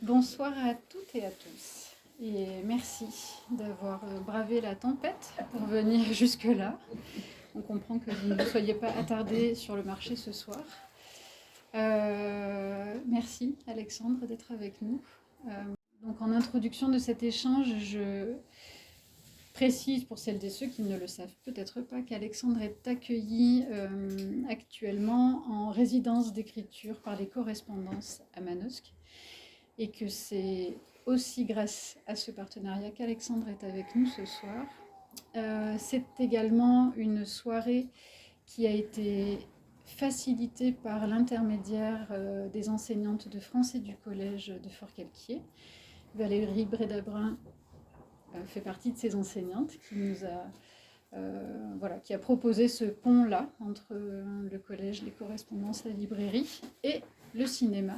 Bonsoir à toutes et à tous. Et merci d'avoir bravé la tempête pour venir jusque-là. On comprend que vous ne soyez pas attardés sur le marché ce soir. Merci Alexandre d'être avec nous. Donc en introduction de cet échange, je précise pour celles et ceux qui ne le savent peut-être pas qu'Alexandre est accueilli actuellement en résidence d'écriture par les correspondances à Manosque et que c'est aussi grâce à ce partenariat qu'Alexandre est avec nous ce soir. C'est également une soirée qui a été facilitée par l'intermédiaire des enseignantes de français du collège de Forcalquier. Valérie Brédabrun fait partie de ces enseignantes qui nous a qui a proposé ce pont-là entre le collège, les correspondances, la librairie et le cinéma,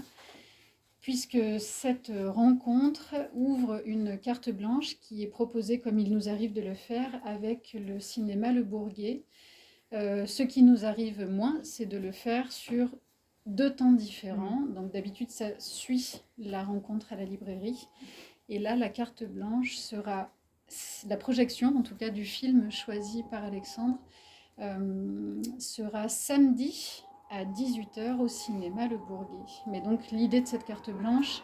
puisque cette rencontre ouvre une carte blanche qui est proposée, comme il nous arrive de le faire, avec le cinéma Le Bourget. Ce qui nous arrive moins, c'est de le faire sur 2 temps différents. Donc d'habitude, ça suit la rencontre à la librairie. Et là, la carte blanche sera la projection, en tout cas du film choisi par Alexandre, sera samedi à 18h au cinéma Le Bourget. Mais donc l'idée de cette carte blanche,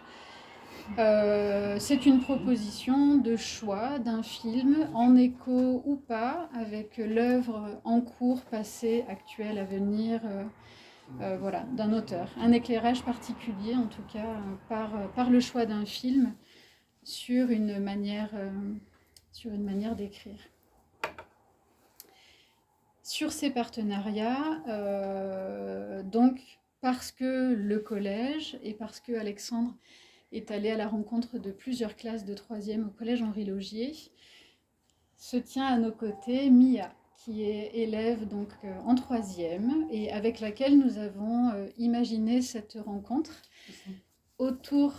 c'est une proposition de choix d'un film en écho ou pas avec l'œuvre en cours, passée, actuelle, à venir, d'un auteur. Un éclairage particulier, en tout cas, par le choix d'un film sur une manière d'écrire. Sur ces partenariats, donc parce que le collège et parce que Alexandre est allé à la rencontre de plusieurs classes de 3e au collège Henri Laugier, se tient à nos côtés Mia, qui est élève donc en 3e et avec laquelle nous avons imaginé cette rencontre autour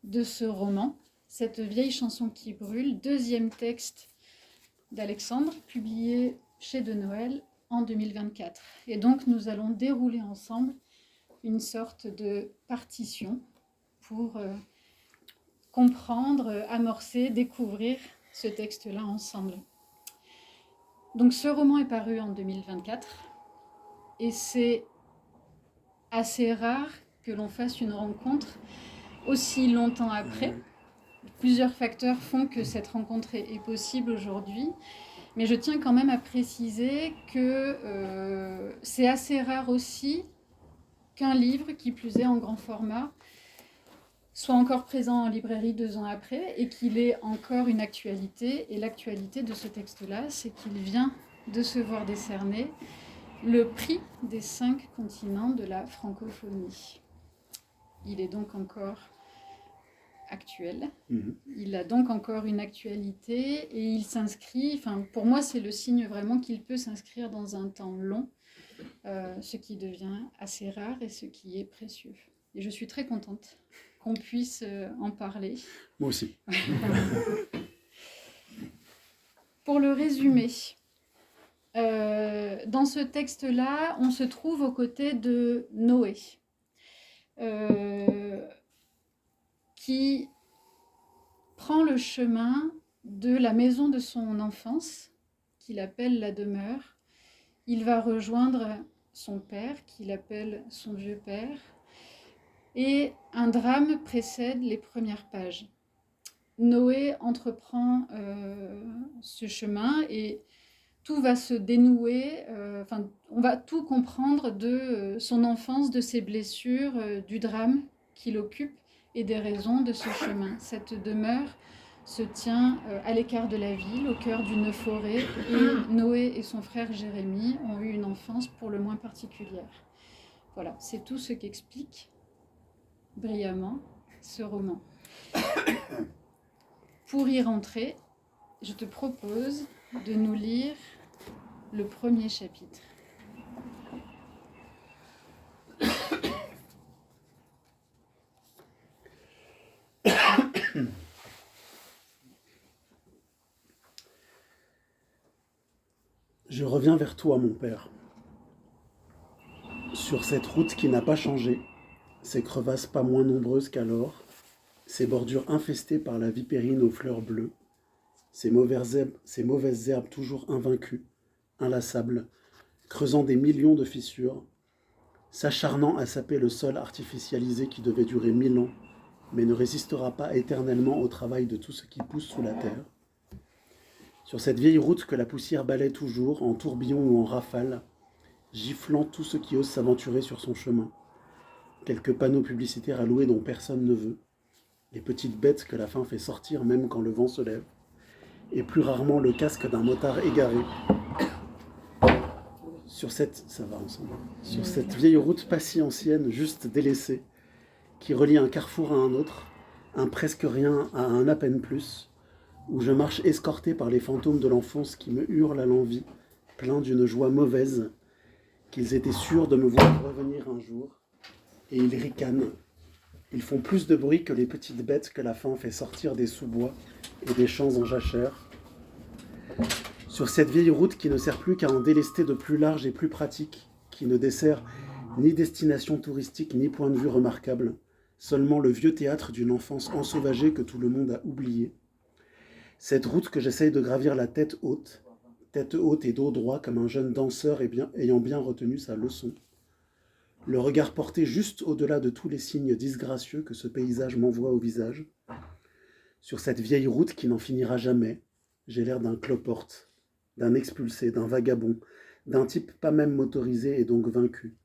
de ce roman, cette vieille chanson qui brûle, 2e texte d'Alexandre, publié chez De Noël en 2024. Et donc nous allons dérouler ensemble une sorte de partition pour comprendre, amorcer, découvrir ce texte-là ensemble. Donc ce roman est paru en 2024 et c'est assez rare que l'on fasse une rencontre aussi longtemps après. Plusieurs facteurs font que cette rencontre est possible aujourd'hui, mais je tiens quand même à préciser que c'est assez rare aussi qu'un livre, qui plus est en grand format, soit encore présent en librairie 2 ans après et qu'il ait encore une actualité. Et l'actualité de ce texte-là, c'est qu'il vient de se voir décerner le prix des 5 continents de la francophonie. Il est donc encore actuel. Il a donc encore une actualité et il s'inscrit, pour moi c'est le signe vraiment qu'il peut s'inscrire dans un temps long, ce qui devient assez rare et ce qui est précieux. Et je suis très contente qu'on puisse en parler. Moi aussi. Pour le résumer, dans ce texte-là, on se trouve aux côtés de Noé, qui prend le chemin de la maison de son enfance, qu'il appelle la demeure. Il va rejoindre son père, qu'il appelle son vieux père, et un drame précède les premières pages. Noé entreprend ce chemin et tout va se dénouer, on va tout comprendre de son enfance, de ses blessures, du drame qui l'occupe et des raisons de ce chemin. Cette demeure se tient à l'écart de la ville, au cœur d'une forêt, et Noé et son frère Jérémie ont eu une enfance pour le moins particulière. Voilà, c'est tout ce qu'explique brillamment ce roman. Pour y rentrer, je te propose de nous lire le premier chapitre. Je reviens vers toi, mon père. Sur cette route qui n'a pas changé, ces crevasses pas moins nombreuses qu'alors, Ses bordures infestées par la vipérine aux fleurs bleues, ces mauvaises herbes toujours invaincues, inlassables, creusant des millions de fissures, s'acharnant à saper le sol artificialisé qui devait durer 1000 ans, mais ne résistera pas éternellement au travail de tout ce qui pousse sous la terre. Sur cette vieille route que la poussière balaie toujours, en tourbillon ou en rafale, giflant tout ce qui ose s'aventurer sur son chemin. Quelques panneaux publicitaires à louer dont personne ne veut, les petites bêtes que la faim fait sortir même quand le vent se lève, et plus rarement le casque d'un motard égaré. Sur cette vieille route pas si ancienne, juste délaissée, qui relie un carrefour à un autre, un presque rien à un à peine plus, où je marche escorté par les fantômes de l'enfance qui me hurlent à l'envi, plein d'une joie mauvaise, qu'ils étaient sûrs de me voir revenir un jour, et ils ricanent. Ils font plus de bruit que les petites bêtes que la faim fait sortir des sous-bois et des champs en jachère. Sur cette vieille route qui ne sert plus qu'à en délester de plus large et plus pratique, qui ne dessert ni destination touristique ni point de vue remarquable, seulement le vieux théâtre d'une enfance ensauvagée que tout le monde a oublié. Cette route que j'essaye de gravir la tête haute et dos droit comme un jeune danseur ayant bien retenu sa leçon. Le regard porté juste au-delà de tous les signes disgracieux que ce paysage m'envoie au visage. Sur cette vieille route qui n'en finira jamais, j'ai l'air d'un cloporte, d'un expulsé, d'un vagabond, d'un type pas même motorisé et donc vaincu.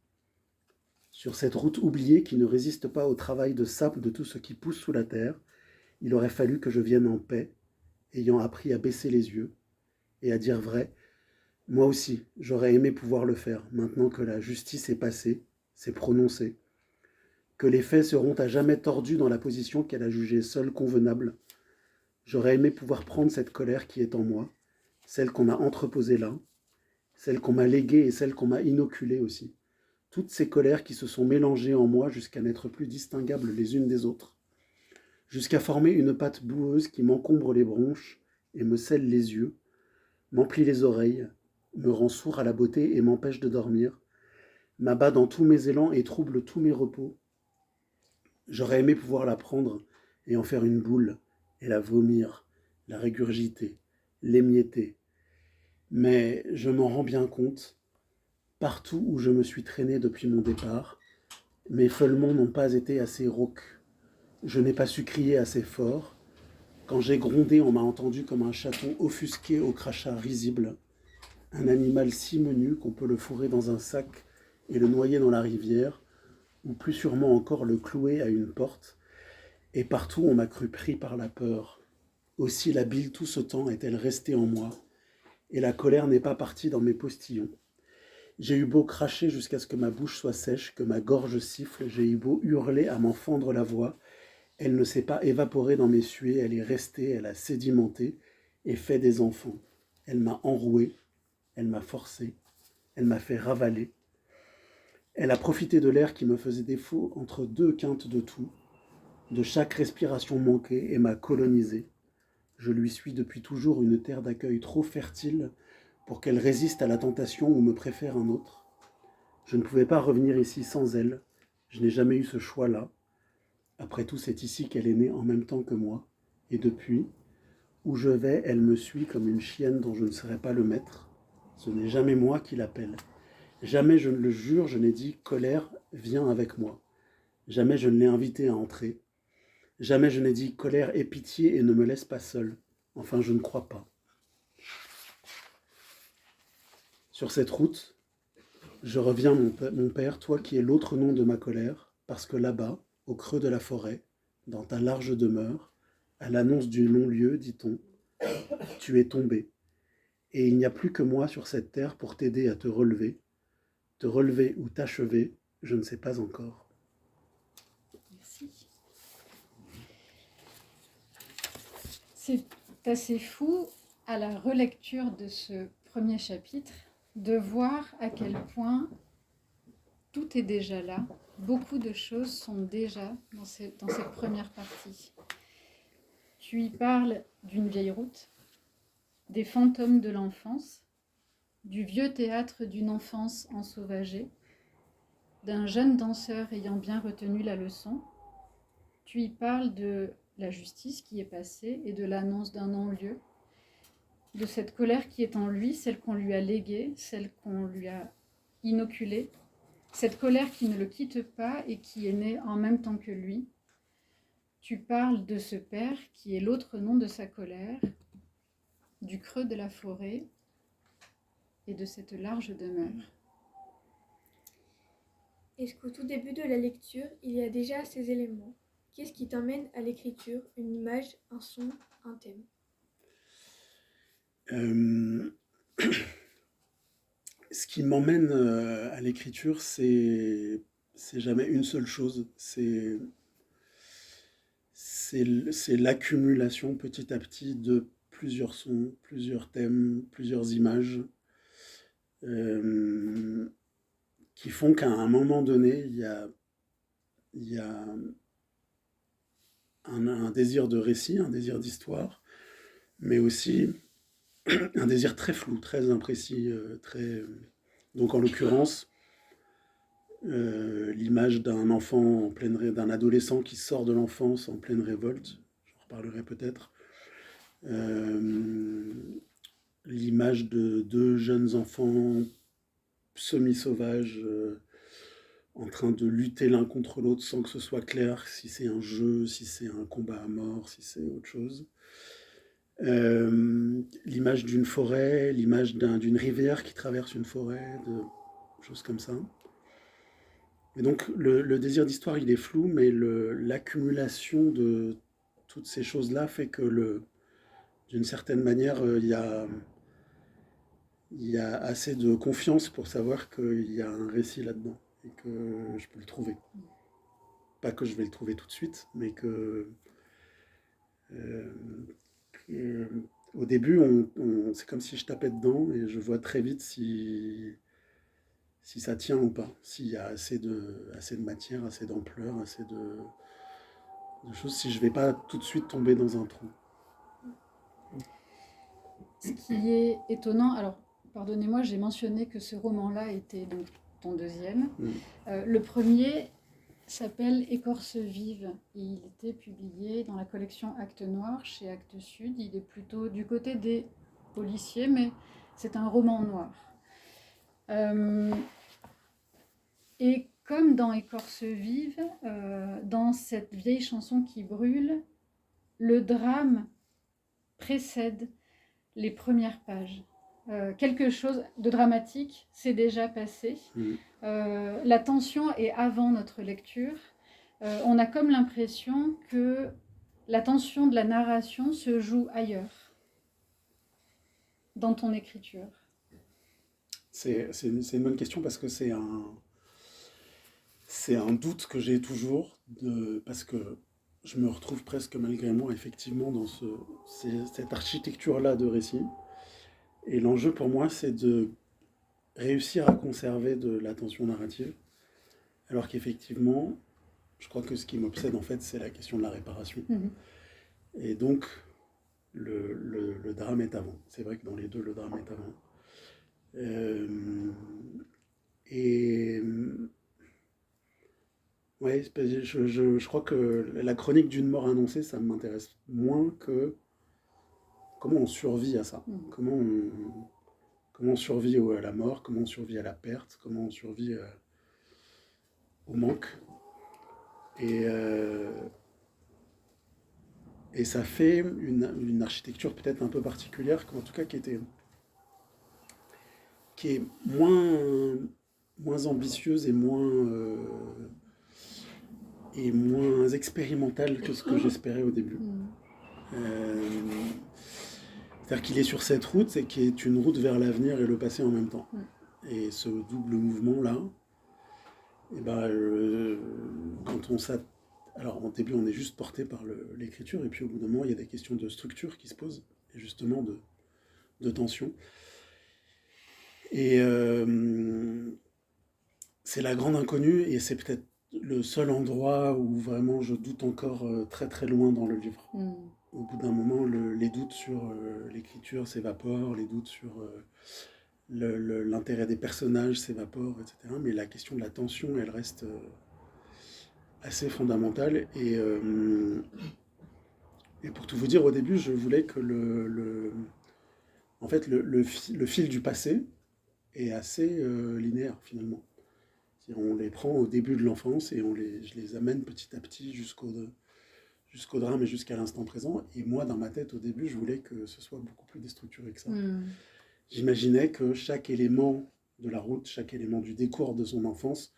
Sur cette route oubliée qui ne résiste pas au travail de sape de tout ce qui pousse sous la terre, il aurait fallu que je vienne en paix, ayant appris à baisser les yeux et à dire vrai. Moi aussi, j'aurais aimé pouvoir le faire, maintenant que la justice est passée, s'est prononcée, que les faits seront à jamais tordus dans la position qu'elle a jugée seule convenable. J'aurais aimé pouvoir prendre cette colère qui est en moi, celle qu'on a entreposée là, celle qu'on m'a léguée et celle qu'on m'a inoculée aussi. Toutes ces colères qui se sont mélangées en moi jusqu'à n'être plus distinguables les unes des autres, jusqu'à former une pâte boueuse qui m'encombre les bronches et me scelle les yeux, m'emplit les oreilles, me rend sourd à la beauté et m'empêche de dormir, m'abat dans tous mes élans et trouble tous mes repos. J'aurais aimé pouvoir la prendre et en faire une boule, et la vomir, la régurgiter, l'émietter. Mais je m'en rends bien compte, partout où je me suis traîné depuis mon départ, mes feulements n'ont pas été assez rauques. Je n'ai pas su crier assez fort. Quand j'ai grondé, on m'a entendu comme un chaton offusqué au crachat risible, un animal si menu qu'on peut le fourrer dans un sac et le noyer dans la rivière, ou plus sûrement encore le clouer à une porte, et partout on m'a cru pris par la peur. Aussi la bile tout ce temps est-elle restée en moi, et la colère n'est pas partie dans mes postillons. J'ai eu beau cracher jusqu'à ce que ma bouche soit sèche, que ma gorge siffle, j'ai eu beau hurler à m'en fendre la voix, elle ne s'est pas évaporée dans mes suées, elle est restée, elle a sédimenté et fait des enfants. Elle m'a enroué, elle m'a forcé, elle m'a fait ravaler. Elle a profité de l'air qui me faisait défaut entre deux quintes de tout, de chaque respiration manquée, et m'a colonisé. Je lui suis depuis toujours une terre d'accueil trop fertile pour qu'elle résiste à la tentation ou me préfère un autre. Je ne pouvais pas revenir ici sans elle, je n'ai jamais eu ce choix-là. Après tout, c'est ici qu'elle est née en même temps que moi, et depuis, où je vais, elle me suit comme une chienne dont je ne serai pas le maître. Ce n'est jamais moi qui l'appelle. Jamais, je ne le jure, je n'ai dit « Colère, viens avec moi ». Jamais je ne l'ai invitée à entrer. Jamais je n'ai dit « Colère, aie pitié et ne me laisse pas seul ». Enfin, je ne crois pas. Sur cette route, je reviens, mon père, toi qui es l'autre nom de ma colère, parce que là-bas, au creux de la forêt, dans ta large demeure, à l'annonce du non-lieu, dit-on, tu es tombé. Et il n'y a plus que moi sur cette terre pour t'aider à te relever ou t'achever, je ne sais pas encore. Merci. C'est assez fou, à la relecture de ce premier chapitre, de voir à quel point tout est déjà là. Beaucoup de choses sont déjà dans cette première partie. Tu y parles d'une vieille route, des fantômes de l'enfance, du vieux théâtre d'une enfance ensauvagée, d'un jeune danseur ayant bien retenu la leçon. puis il parle de la justice qui est passée et de l'annonce d'un non-lieu, de cette colère qui est en lui, celle qu'on lui a léguée, celle qu'on lui a inoculée, cette colère qui ne le quitte pas et qui est née en même temps que lui. Tu parles de ce père qui est l'autre nom de sa colère, du creux de la forêt et de cette large demeure. Est-ce qu'au tout début de la lecture, il y a déjà ces éléments? Qu'est-ce qui t'emmène à l'écriture? Une image, un son, un thème? Ce qui m'emmène à l'écriture, c'est jamais une seule chose. C'est l'accumulation petit à petit de plusieurs sons, plusieurs thèmes, plusieurs images qui font qu'à un moment donné, il y a un désir de récit, un désir d'histoire, mais aussi un désir très flou, très imprécis, donc en l'occurrence, l'image d'un enfant d'un adolescent qui sort de l'enfance en pleine révolte, j'en reparlerai peut-être. L'image de deux jeunes enfants semi-sauvages en train de lutter l'un contre l'autre sans que ce soit clair si c'est un jeu, si c'est un combat à mort, si c'est autre chose. L'image d'une forêt, l'image d'une rivière qui traverse une forêt, de choses comme ça. Et donc le désir d'histoire, il est flou, mais l'accumulation de toutes ces choses-là fait que d'une certaine manière, il y a assez de confiance pour savoir qu'il y a un récit là-dedans et que je peux le trouver. Pas que je vais le trouver tout de suite, mais au début, c'est comme si je tapais dedans et je vois très vite si ça tient ou pas, s'il y a assez de matière, assez d'ampleur, assez de choses, si je vais pas tout de suite tomber dans un trou. Ce qui est étonnant, alors pardonnez-moi, j'ai mentionné que ce roman-là était donc ton deuxième. Le premier s'appelle Écorce vive et il était publié dans la collection Actes Noirs chez Actes Sud. Il est plutôt du côté des policiers, mais c'est un roman noir. Et comme dans Écorce vive, dans cette vieille chanson qui brûle, le drame précède les premières pages. Quelque chose de dramatique s'est déjà passé. La tension est avant notre lecture. On a comme l'impression que la tension de la narration se joue ailleurs, dans ton écriture. C'est une bonne question parce que c'est un doute que j'ai toujours, parce que je me retrouve presque malgré moi effectivement dans cette architecture-là de récit. Et l'enjeu pour moi, c'est de réussir à conserver de la tension narrative, alors qu'effectivement, je crois que ce qui m'obsède en fait, c'est la question de la réparation. Et donc, le drame est avant. C'est vrai que dans les deux, le drame est avant. Ouais, je crois que la chronique d'une mort annoncée, ça m'intéresse moins que comment on survit à ça. Comment on survit à la mort, comment on survit à la perte, comment on survit au manque. Et ça fait une architecture peut-être un peu particulière, en tout cas qui est moins ambitieuse et moins expérimentale que ce que j'espérais au début. C'est-à-dire qu'il est sur cette route et qui est une route vers l'avenir et le passé en même temps. Et ce double mouvement-là, et quand on s'attend. Alors, au début, on est juste porté par l'écriture, et puis au bout d'un moment, il y a des questions de structure qui se posent, et justement de tension. Et c'est la grande inconnue, et c'est peut-être le seul endroit où vraiment je doute encore très très loin dans le livre. Au bout d'un moment, les doutes sur l'écriture s'évaporent, les doutes sur l'intérêt des personnages s'évaporent, etc. Mais la question de la tension, elle reste assez fondamentale. Et pour tout vous dire, au début, je voulais que en fait, le fil du passé est assez linéaire finalement. On les prend au début de l'enfance et je les amène petit à petit jusqu'au drame et jusqu'à l'instant présent. Et moi, dans ma tête, au début, je voulais que ce soit beaucoup plus déstructuré que ça. J'imaginais que chaque élément de la route, chaque élément du décor de son enfance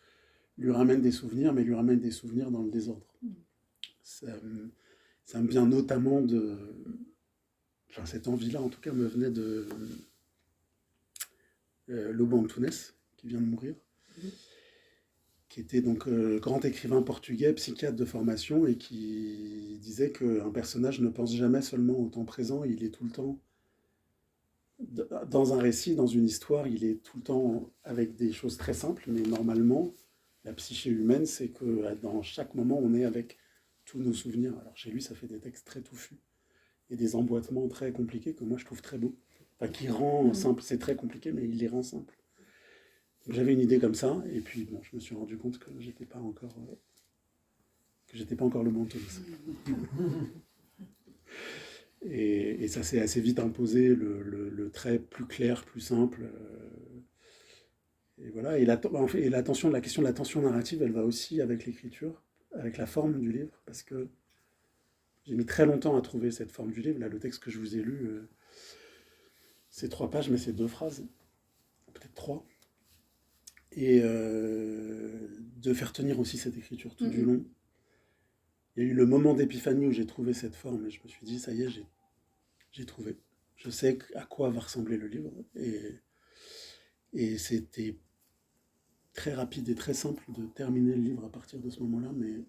lui ramène des souvenirs, mais lui ramène des souvenirs dans le désordre. Ça me vient notamment de... Enfin, cette envie-là, en tout cas, me venait de Lobo Antunes, qui vient de mourir, qui était donc grand écrivain portugais, psychiatre de formation, et qui disait qu'un personnage ne pense jamais seulement au temps présent, il est tout le temps dans un récit, dans une histoire, il est tout le temps avec des choses très simples, mais normalement, la psyché humaine, c'est que dans chaque moment, on est avec tous nos souvenirs. Alors chez lui, ça fait des textes très touffus et des emboîtements très compliqués que moi je trouve très beaux. Enfin, qui rend simple, c'est très compliqué, mais il les rend simples. J'avais une idée comme ça, et puis bon, je me suis rendu compte que j'étais pas encore le bon touriste. Et ça s'est assez vite imposé, le trait plus clair, plus simple. Et voilà. Et la question de la tension narrative, elle va aussi avec l'écriture, avec la forme du livre, parce que j'ai mis très longtemps à trouver cette forme du livre. Là, le texte que je vous ai lu, c'est 3 pages, mais c'est 2 phrases, peut-être 3. Et de faire tenir aussi cette écriture tout du long. Il y a eu le moment d'épiphanie où j'ai trouvé cette forme, et je me suis dit, ça y est, j'ai trouvé. Je sais à quoi va ressembler le livre. Et c'était très rapide et très simple de terminer le livre à partir de ce moment-là, mais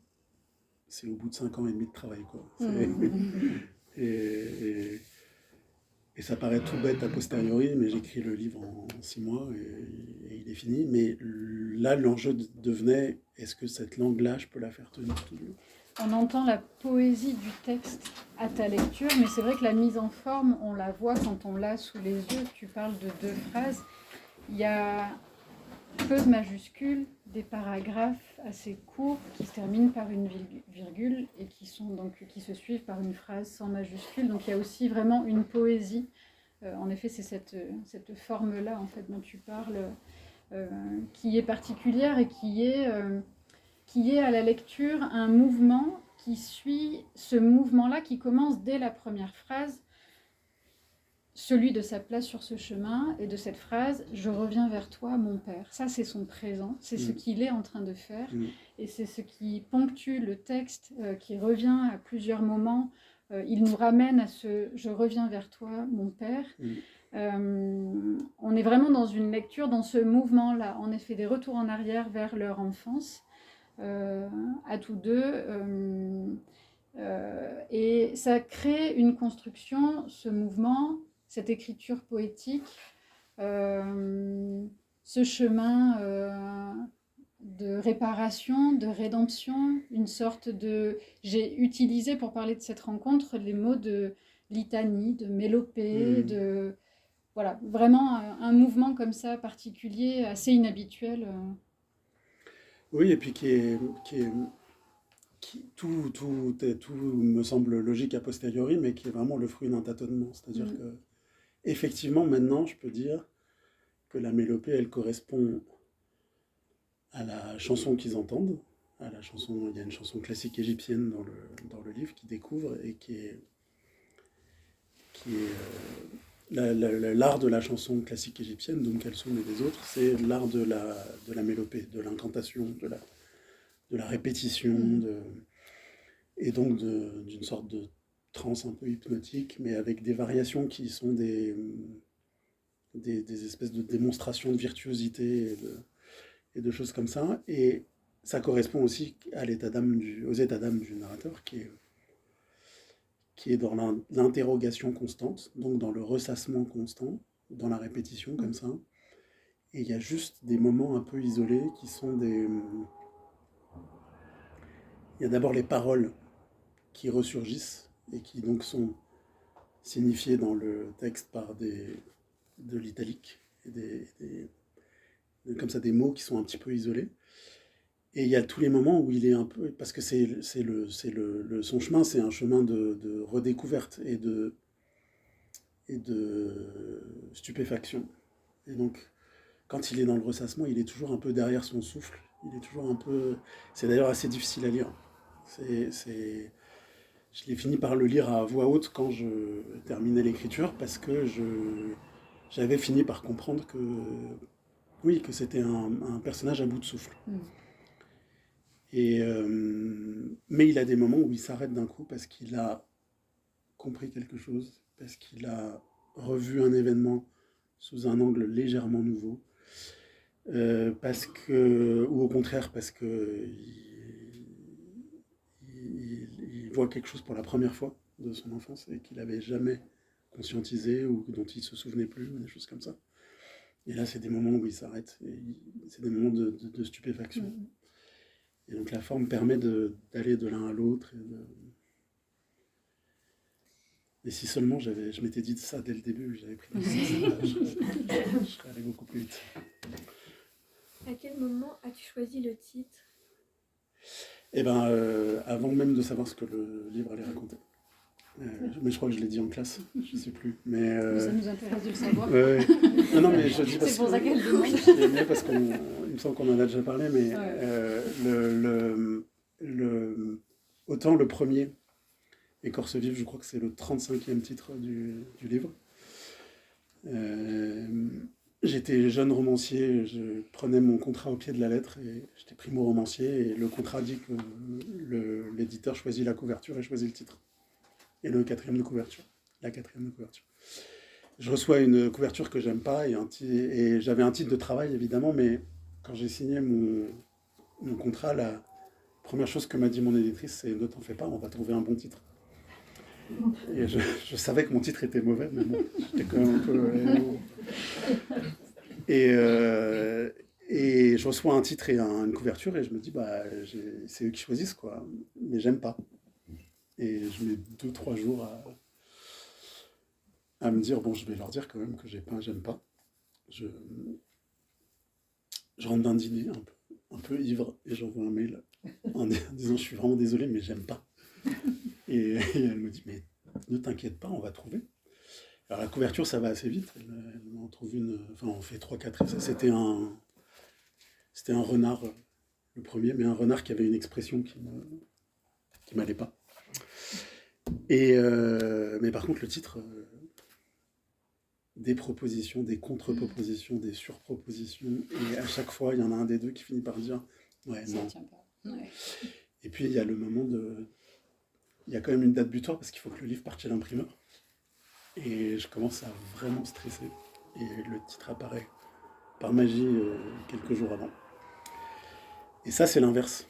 c'est au bout de 5 ans et demi de travail, quoi. Et ça paraît tout bête a posteriori, mais j'écris le livre en 6 mois et il est fini. Mais là, l'enjeu devenait, est-ce que cette langue-là, je peux la faire tenir tout le long ? On entend la poésie du texte à ta lecture, mais c'est vrai que la mise en forme, on la voit quand on l'a sous les yeux. Tu parles de 2 phrases. Il y a peu de majuscules, des paragraphes assez courts qui se terminent par une virgule et qui se suivent par une phrase sans majuscule. Donc il y a aussi vraiment une poésie. En effet, c'est cette forme-là en fait, dont tu parles, qui est particulière et qui est à la lecture un mouvement qui suit ce mouvement-là qui commence dès la première phrase, celui de sa place sur ce chemin, et de cette phrase « Je reviens vers toi, mon père ». Ça, c'est son présent, c'est ce qu'il est en train de faire, et c'est ce qui ponctue le texte, qui revient à plusieurs moments. Il nous ramène à ce « Je reviens vers toi, mon père ». On est vraiment dans une lecture, dans ce mouvement-là, en effet, des retours en arrière vers leur enfance, à tous deux. Et ça crée une construction, ce mouvement, cette écriture poétique, ce chemin de réparation, de rédemption, une sorte de... J'ai utilisé pour parler de cette rencontre les mots de litanie, de mélopée, de... Voilà, vraiment un mouvement comme ça particulier, assez inhabituel. Oui, et puis tout me semble logique a posteriori, mais qui est vraiment le fruit d'un tâtonnement. C'est-à-dire que, effectivement, maintenant, je peux dire que la mélopée, elle correspond à la chanson qu'ils entendent. Il y a une chanson classique égyptienne dans le livre qu'ils découvrent et qui est l'art de la chanson classique égyptienne, donc Kalsoum et des autres, c'est l'art de la mélopée, de l'incantation, de la répétition, et donc d'une sorte de transe un peu hypnotique, mais avec des variations qui sont des espèces de démonstrations de virtuosité et de choses comme ça. Et ça correspond aussi aux états d'âme du narrateur, qui est dans l'interrogation constante, donc dans le ressassement constant, dans la répétition comme ça. Et il y a juste des moments un peu isolés qui sont des... Il y a d'abord les paroles qui ressurgissent et qui donc sont signifiées dans le texte par de l'italique et comme ça des mots qui sont un petit peu isolés. Et il y a tous les moments où il est un peu... Parce que son chemin, c'est un chemin de redécouverte et de stupéfaction. Et donc, quand il est dans le ressassement, il est toujours un peu derrière son souffle. Il est toujours un peu... C'est d'ailleurs assez difficile à lire. Je l'ai fini par le lire à voix haute quand je terminais l'écriture parce que j'avais fini par comprendre que, oui, que c'était un personnage à bout de souffle. Mais il a des moments où il s'arrête d'un coup parce qu'il a compris quelque chose, parce qu'il a revu un événement sous un angle légèrement nouveau, ou au contraire parce que il voit quelque chose pour la première fois de son enfance et qu'il n'avait jamais conscientisé ou dont il ne se souvenait plus, ou des choses comme ça. Et là, c'est des moments où il s'arrête, c'est des moments de stupéfaction. Et donc la forme permet d'aller de l'un à l'autre. Et si seulement je m'étais dit ça dès le début, j'avais pris la je serais allé beaucoup plus vite. À quel moment as-tu choisi le titre ? Eh bien, avant même de savoir ce que le livre allait raconter. Mais je crois que je l'ai dit en classe, je ne sais plus. Mais ça nous intéresse de le savoir. Non, mais je dis parce c'est pour ça qu'elle demande. Parce qu'il me semble qu'on en a déjà parlé, mais autant le premier, Écorce vive, je crois que c'est le 35e titre du livre. J'étais jeune romancier, je prenais mon contrat au pied de la lettre et j'étais primo-romancier et le contrat dit que l'éditeur choisit la couverture et choisit le titre. Et la quatrième de couverture. Je reçois une couverture que j'aime pas et j'avais un titre de travail évidemment, mais quand j'ai signé mon contrat, la première chose que m'a dit mon éditrice, c'est ne t'en fais pas, on va trouver un bon titre. Et je savais que mon titre était mauvais, mais bon, j'étais quand même un peu... Et je reçois un titre et une couverture et je me dis, bah, c'est eux qui choisissent, quoi. Mais j'aime pas. Et je mets 2-3 jours à me dire, bon, je vais leur dire quand même que j'aime pas. Je rentre d'un dîner un peu ivre et j'envoie un mail en disant, je suis vraiment désolé, mais j'aime pas. Et elle me dit, mais ne t'inquiète pas, on va trouver. Alors la couverture, ça va assez vite. Elle m'en trouve une. Enfin, on fait 3-4 essais. C'était un renard, le premier, mais un renard qui avait une expression qui m'allait pas. Mais par contre, le titre, des propositions, des contre-propositions, des surpropositions, et à chaque fois, il y en a un des deux qui finit par dire ouais, ça non. Tient pas. Ouais. Et puis il y a le moment il y a quand même une date butoir parce qu'il faut que le livre parte chez l'imprimeur. Et je commence à vraiment stresser. Et le titre apparaît par magie quelques jours avant. Et ça, c'est l'inverse.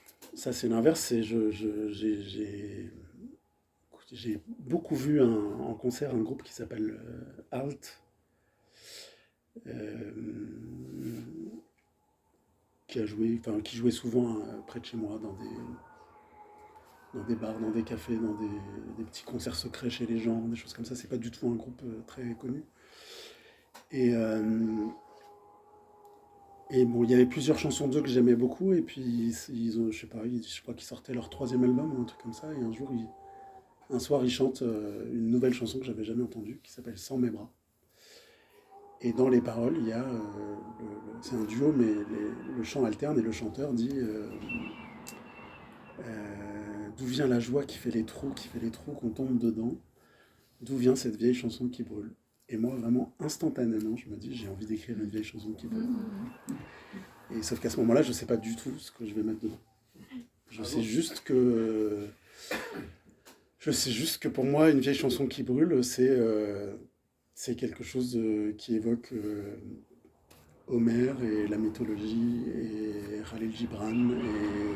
J'ai beaucoup vu en concert un groupe qui s'appelle Alt, qui jouait souvent près de chez moi dans des bars, dans des cafés, dans des petits concerts secrets chez les gens, des choses comme ça. C'est pas du tout un groupe très connu. Et bon, il y avait plusieurs chansons d'eux que j'aimais beaucoup, et puis je crois qu'ils sortaient leur 3e album ou un truc comme ça, et un soir, ils chantent une nouvelle chanson que j'avais jamais entendue, qui s'appelle Sans mes bras. Et dans les paroles, il y a, c'est un duo, mais le chant alterne, et le chanteur dit d'où vient la joie qui fait les trous qu'on tombe dedans, d'où vient cette vieille chanson qui brûle. Et moi, vraiment, instantanément, je me dis, j'ai envie d'écrire une vieille chanson qui brûle. Et sauf qu'à ce moment-là, je ne sais pas du tout ce que je vais mettre dedans. Je sais juste que pour moi, une vieille chanson qui brûle, c'est quelque chose qui évoque Homère et la mythologie et Khalil Gibran et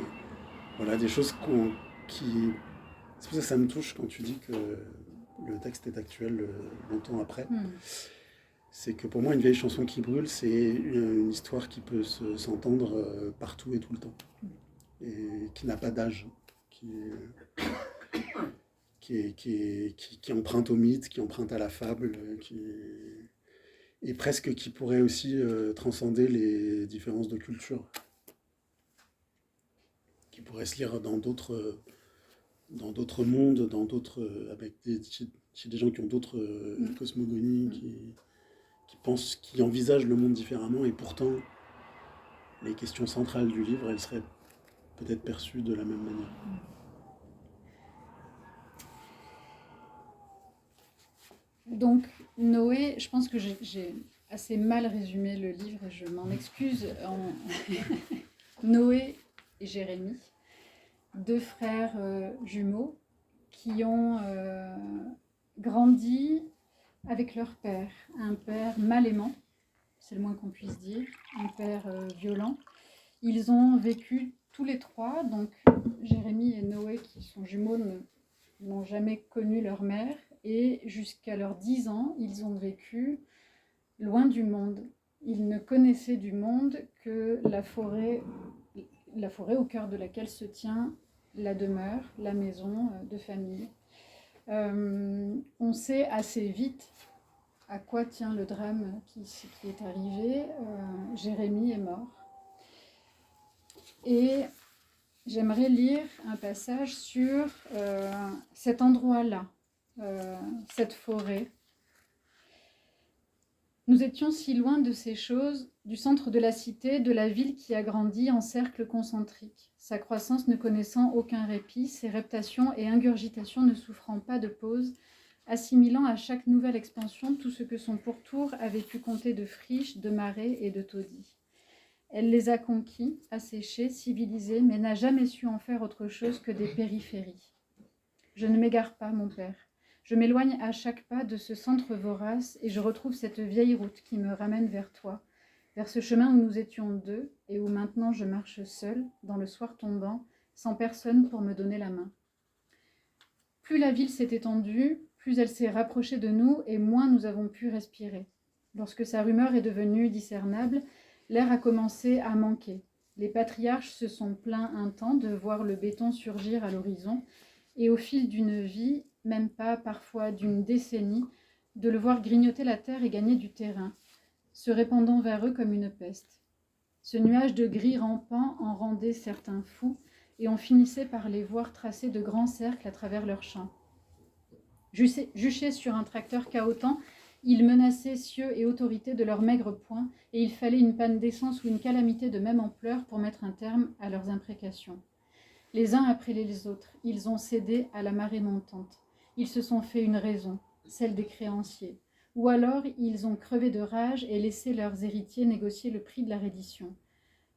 voilà, des choses qui... C'est pour ça que ça me touche quand tu dis que le texte est actuel longtemps après. C'est que pour moi, une vieille chanson qui brûle, c'est une histoire qui peut s'entendre partout et tout le temps. Et qui n'a pas d'âge. Qui emprunte au mythe, qui emprunte à la fable, et presque qui pourrait aussi transcender les différences de culture. pourrait se lire dans d'autres mondes, chez des gens qui ont d'autres cosmogonies, qui pensent, qui envisagent le monde différemment, et pourtant les questions centrales du livre, elles seraient peut-être perçues de la même manière. Donc Noé, je pense que j'ai assez mal résumé le livre et je m'en excuse. Noé et Jérémie, deux frères jumeaux qui ont grandi avec leur père, un père mal aimant, c'est le moins qu'on puisse dire, un père violent. Ils ont vécu tous les trois, donc Jérémie et Noé, qui sont jumeaux, n'ont jamais connu leur mère, et jusqu'à leurs 10 ans, ils ont vécu loin du monde. Ils ne connaissaient du monde que la forêt au cœur de laquelle se tient la demeure, la maison de famille. On sait assez vite à quoi tient le drame qui est arrivé. Jérémie est mort. Et j'aimerais lire un passage sur cet endroit-là, cette forêt. Nous étions si loin de ces choses, du centre de la cité, de la ville qui a grandi en cercle concentrique, sa croissance ne connaissant aucun répit, ses reptations et ingurgitations ne souffrant pas de pause, assimilant à chaque nouvelle expansion tout ce que son pourtour avait pu compter de friches, de marais et de taudis. Elle les a conquis, asséchés, civilisés, mais n'a jamais su en faire autre chose que des périphéries. Je ne m'égare pas, mon père. Je m'éloigne à chaque pas de ce centre vorace et je retrouve cette vieille route qui me ramène vers toi, vers ce chemin où nous étions deux et où maintenant je marche seule, dans le soir tombant, sans personne pour me donner la main. Plus la ville s'est étendue, plus elle s'est rapprochée de nous et moins nous avons pu respirer. Lorsque sa rumeur est devenue discernable, l'air a commencé à manquer. Les patriarches se sont plaints un temps de voir le béton surgir à l'horizon et au fil d'une vie, même pas parfois d'une décennie, de le voir grignoter la terre et gagner du terrain, se répandant vers eux comme une peste. Ce nuage de gris rampant en rendait certains fous et on finissait par les voir tracer de grands cercles à travers leurs champs. Juchés sur un tracteur cahotant, ils menaçaient cieux et autorités de leurs maigres poings et il fallait une panne d'essence ou une calamité de même ampleur pour mettre un terme à leurs imprécations. Les uns après les autres, ils ont cédé à la marée montante. Ils se sont fait une raison, celle des créanciers. Ou alors, ils ont crevé de rage et laissé leurs héritiers négocier le prix de la reddition.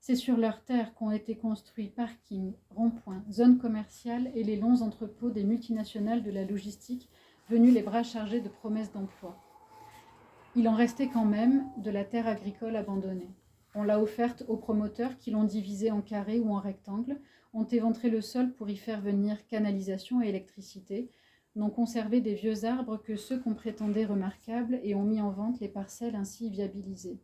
C'est sur leurs terres qu'ont été construits parkings, ronds-points, zones commerciales et les longs entrepôts des multinationales de la logistique venus les bras chargés de promesses d'emploi. Il en restait quand même de la terre agricole abandonnée. On l'a offerte aux promoteurs qui l'ont divisée en carrés ou en rectangles, ont éventré le sol pour y faire venir canalisation et électricité, n'ont conservé des vieux arbres que ceux qu'on prétendait remarquables et ont mis en vente les parcelles ainsi viabilisées.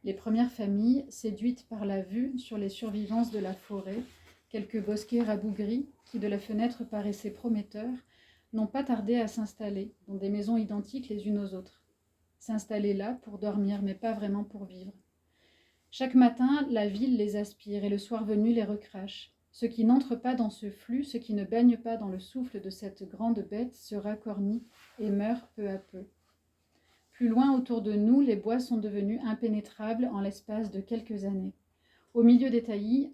Les premières familles, séduites par la vue sur les survivances de la forêt, quelques bosquets rabougris qui de la fenêtre paraissaient prometteurs, n'ont pas tardé à s'installer dans des maisons identiques les unes aux autres. S'installer là pour dormir, mais pas vraiment pour vivre. Chaque matin, la ville les aspire et le soir venu les recrache. Ceux qui n'entrent pas dans ce flux, ceux qui ne baignent pas dans le souffle de cette grande bête se racornient et meurent peu à peu. Plus loin autour de nous, les bois sont devenus impénétrables en l'espace de quelques années. Au milieu des taillis,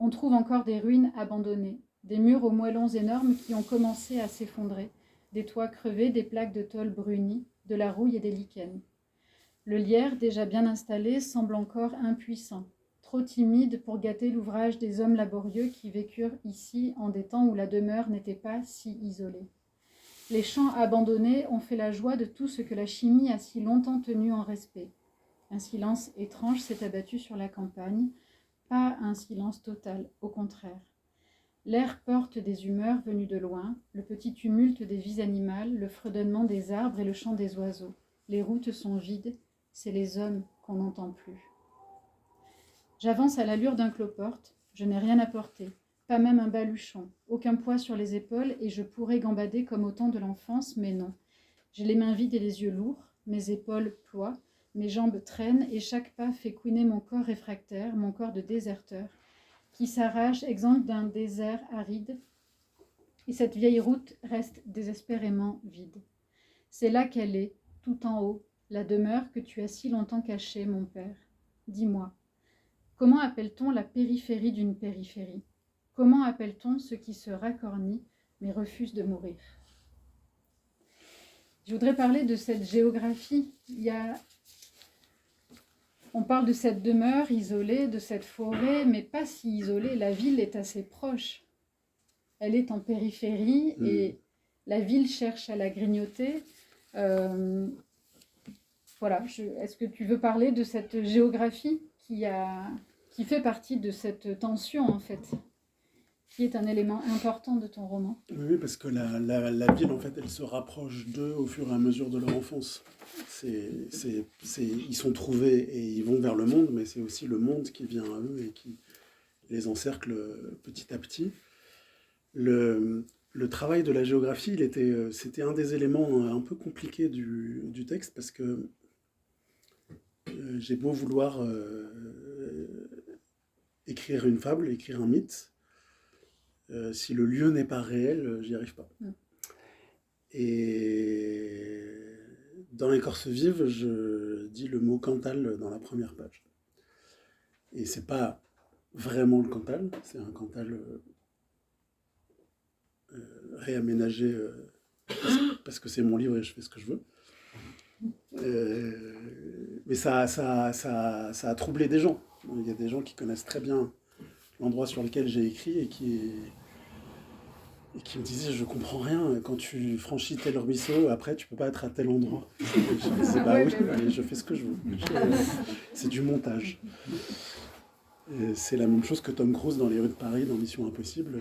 on trouve encore des ruines abandonnées, des murs aux moellons énormes qui ont commencé à s'effondrer, des toits crevés, des plaques de tôle brunies, de la rouille et des lichens. Le lierre, déjà bien installé, semble encore impuissant, trop timide pour gâter l'ouvrage des hommes laborieux qui vécurent ici en des temps où la demeure n'était pas si isolée. Les champs abandonnés ont fait la joie de tout ce que la chimie a si longtemps tenu en respect. Un silence étrange s'est abattu sur la campagne, pas un silence total, au contraire. L'air porte des humeurs venues de loin, le petit tumulte des vies animales, le fredonnement des arbres et le chant des oiseaux. Les routes sont vides, c'est les hommes qu'on n'entend plus. J'avance à l'allure d'un cloporte, je n'ai rien à porter, pas même un baluchon, aucun poids sur les épaules et je pourrais gambader comme au temps de l'enfance, mais non. J'ai les mains vides et les yeux lourds, mes épaules ploient, mes jambes traînent et chaque pas fait couiner mon corps réfractaire, mon corps de déserteur, qui s'arrache, exsangue d'un désert aride, et cette vieille route reste désespérément vide. C'est là qu'elle est, tout en haut, la demeure que tu as si longtemps cachée, mon père. Dis-moi, comment appelle-t-on la périphérie d'une périphérie? Comment appelle-t-on ceux qui se racornient mais refusent de mourir? Je voudrais parler de cette géographie. On parle de cette demeure isolée, de cette forêt, mais pas si isolée. La ville est assez proche. Elle est en périphérie et la ville cherche à la grignoter. Voilà. Est-ce que tu veux parler de cette géographie qui fait partie de cette tension, en fait, qui est un élément important de ton roman? Oui, parce que la ville, en fait, elle se rapproche d'eux au fur et à mesure de leur enfance. Ils sont trouvés et ils vont vers le monde, mais c'est aussi le monde qui vient à eux et qui les encercle petit à petit. Le travail de la géographie, c'était un des éléments un peu compliqués du texte, parce que j'ai beau vouloir écrire une fable, écrire un mythe, si le lieu n'est pas réel, j'y arrive pas. Et dans L'écorce vive, je dis le mot Cantal dans la première page. Et c'est pas vraiment le Cantal, c'est un Cantal réaménagé parce que c'est mon livre et je fais ce que je veux. Mais ça a troublé des gens. Il y a des gens qui connaissent très bien l'endroit sur lequel j'ai écrit et qui me disaient je comprends rien, quand tu franchis tel ruisseau, après tu peux pas être à tel endroit. Je disais bah oui, mais je fais ce que je veux. C'est du montage. Et c'est la même chose que Tom Cruise dans Les rues de Paris, dans Mission Impossible,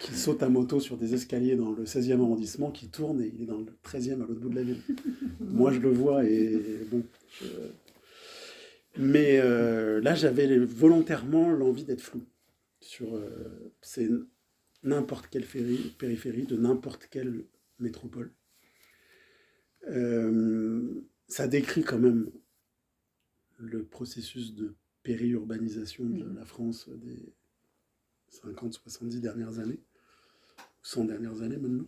qui saute à moto sur des escaliers dans le 16e arrondissement, qui tourne et il est dans le 13e à l'autre bout de la ville. Moi je le vois et bon... Mais là j'avais volontairement l'envie d'être flou sur... c'est n'importe quelle périphérie de n'importe quelle métropole. Ça décrit quand même le processus de périurbanisation de la France des 50-70 dernières années, 100 dernières années maintenant.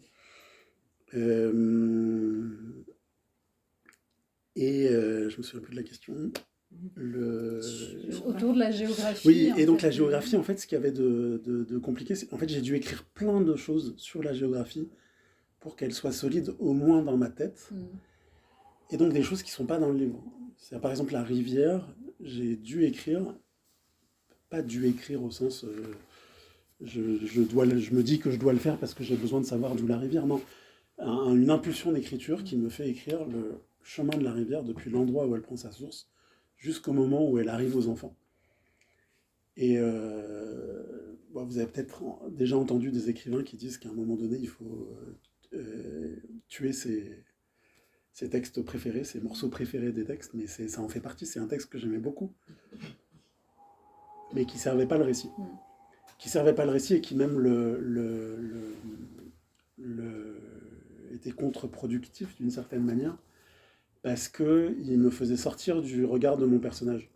Je me souviens plus de la question. Autour de la géographie. Oui, et donc la géographie, en fait, ce qu'il y avait de compliqué, c'est en fait j'ai dû écrire plein de choses sur la géographie pour qu'elle soit solide au moins dans ma tête. Et donc des choses qui ne sont pas dans le livre. C'est, par exemple, la rivière, j'ai dû écrire, pas dû écrire au sens je me dis que je dois le faire parce que j'ai besoin de savoir d'où la rivière. Non, une impulsion d'écriture qui me fait écrire le chemin de la rivière depuis l'endroit où elle prend sa source jusqu'au moment où elle arrive aux enfants. Et vous avez peut-être déjà entendu des écrivains qui disent qu'à un moment donné, il faut tuer ses textes préférés, ses morceaux préférés des textes, mais ça en fait partie. C'est un texte que j'aimais beaucoup, mais qui ne servait pas le récit. Qui servait pas le récit et qui même était contre-productif d'une certaine manière, parce qu'il me faisait sortir du regard de mon personnage.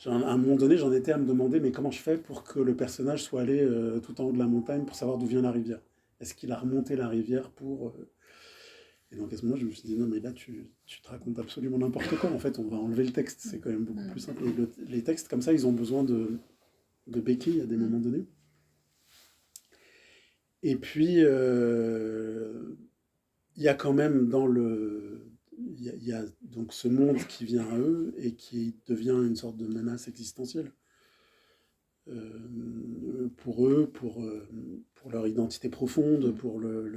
À un moment donné, j'en étais à me demander, mais comment je fais pour que le personnage soit allé tout en haut de la montagne pour savoir d'où vient la rivière? Est-ce qu'il a remonté la rivière pour... Et donc à ce moment-là, je me suis dit, non mais là, tu te racontes absolument n'importe quoi. En fait, on va enlever le texte, c'est quand même beaucoup plus simple. Et les textes comme ça, ils ont besoin de béquilles à des moments donnés. Et puis, il y a quand même dans il y a donc ce monde qui vient à eux et qui devient une sorte de menace existentielle pour eux, pour leur identité profonde, pour le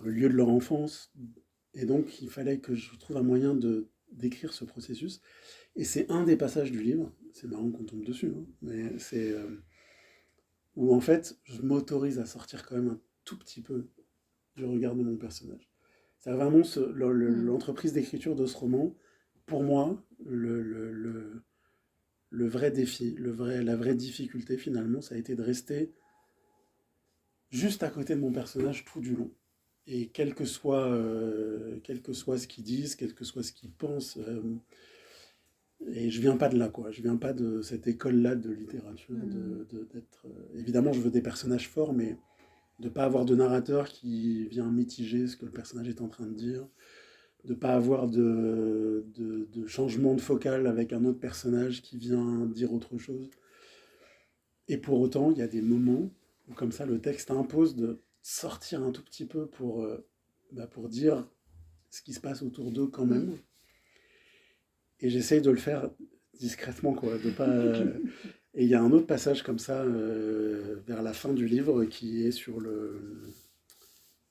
lieu de leur enfance. Et donc, il fallait que je trouve un moyen d'écrire ce processus. Et c'est un des passages du livre, c'est marrant qu'on tombe dessus, hein, mais c'est où en fait, je m'autorise à sortir quand même un tout petit peu du regard de mon personnage. C'est vraiment l'entreprise d'écriture de ce roman, pour moi, le vrai défi, la vraie difficulté finalement, ça a été de rester juste à côté de mon personnage tout du long. Et quel que soit ce qu'ils disent, quel que soit ce qu'ils pensent, Et je viens pas de là, quoi. Je viens pas de cette école-là de littérature. D'être, évidemment, je veux des personnages forts, mais de pas avoir de narrateur qui vient mitiger ce que le personnage est en train de dire, de pas avoir de changement de focal avec un autre personnage qui vient dire autre chose. Et pour autant, il y a des moments où, comme ça, le texte impose de sortir un tout petit peu pour dire ce qui se passe autour d'eux quand même. Et j'essaye de le faire discrètement, quoi. De pas, Et il y a un autre passage comme ça, vers la fin du livre, qui est sur le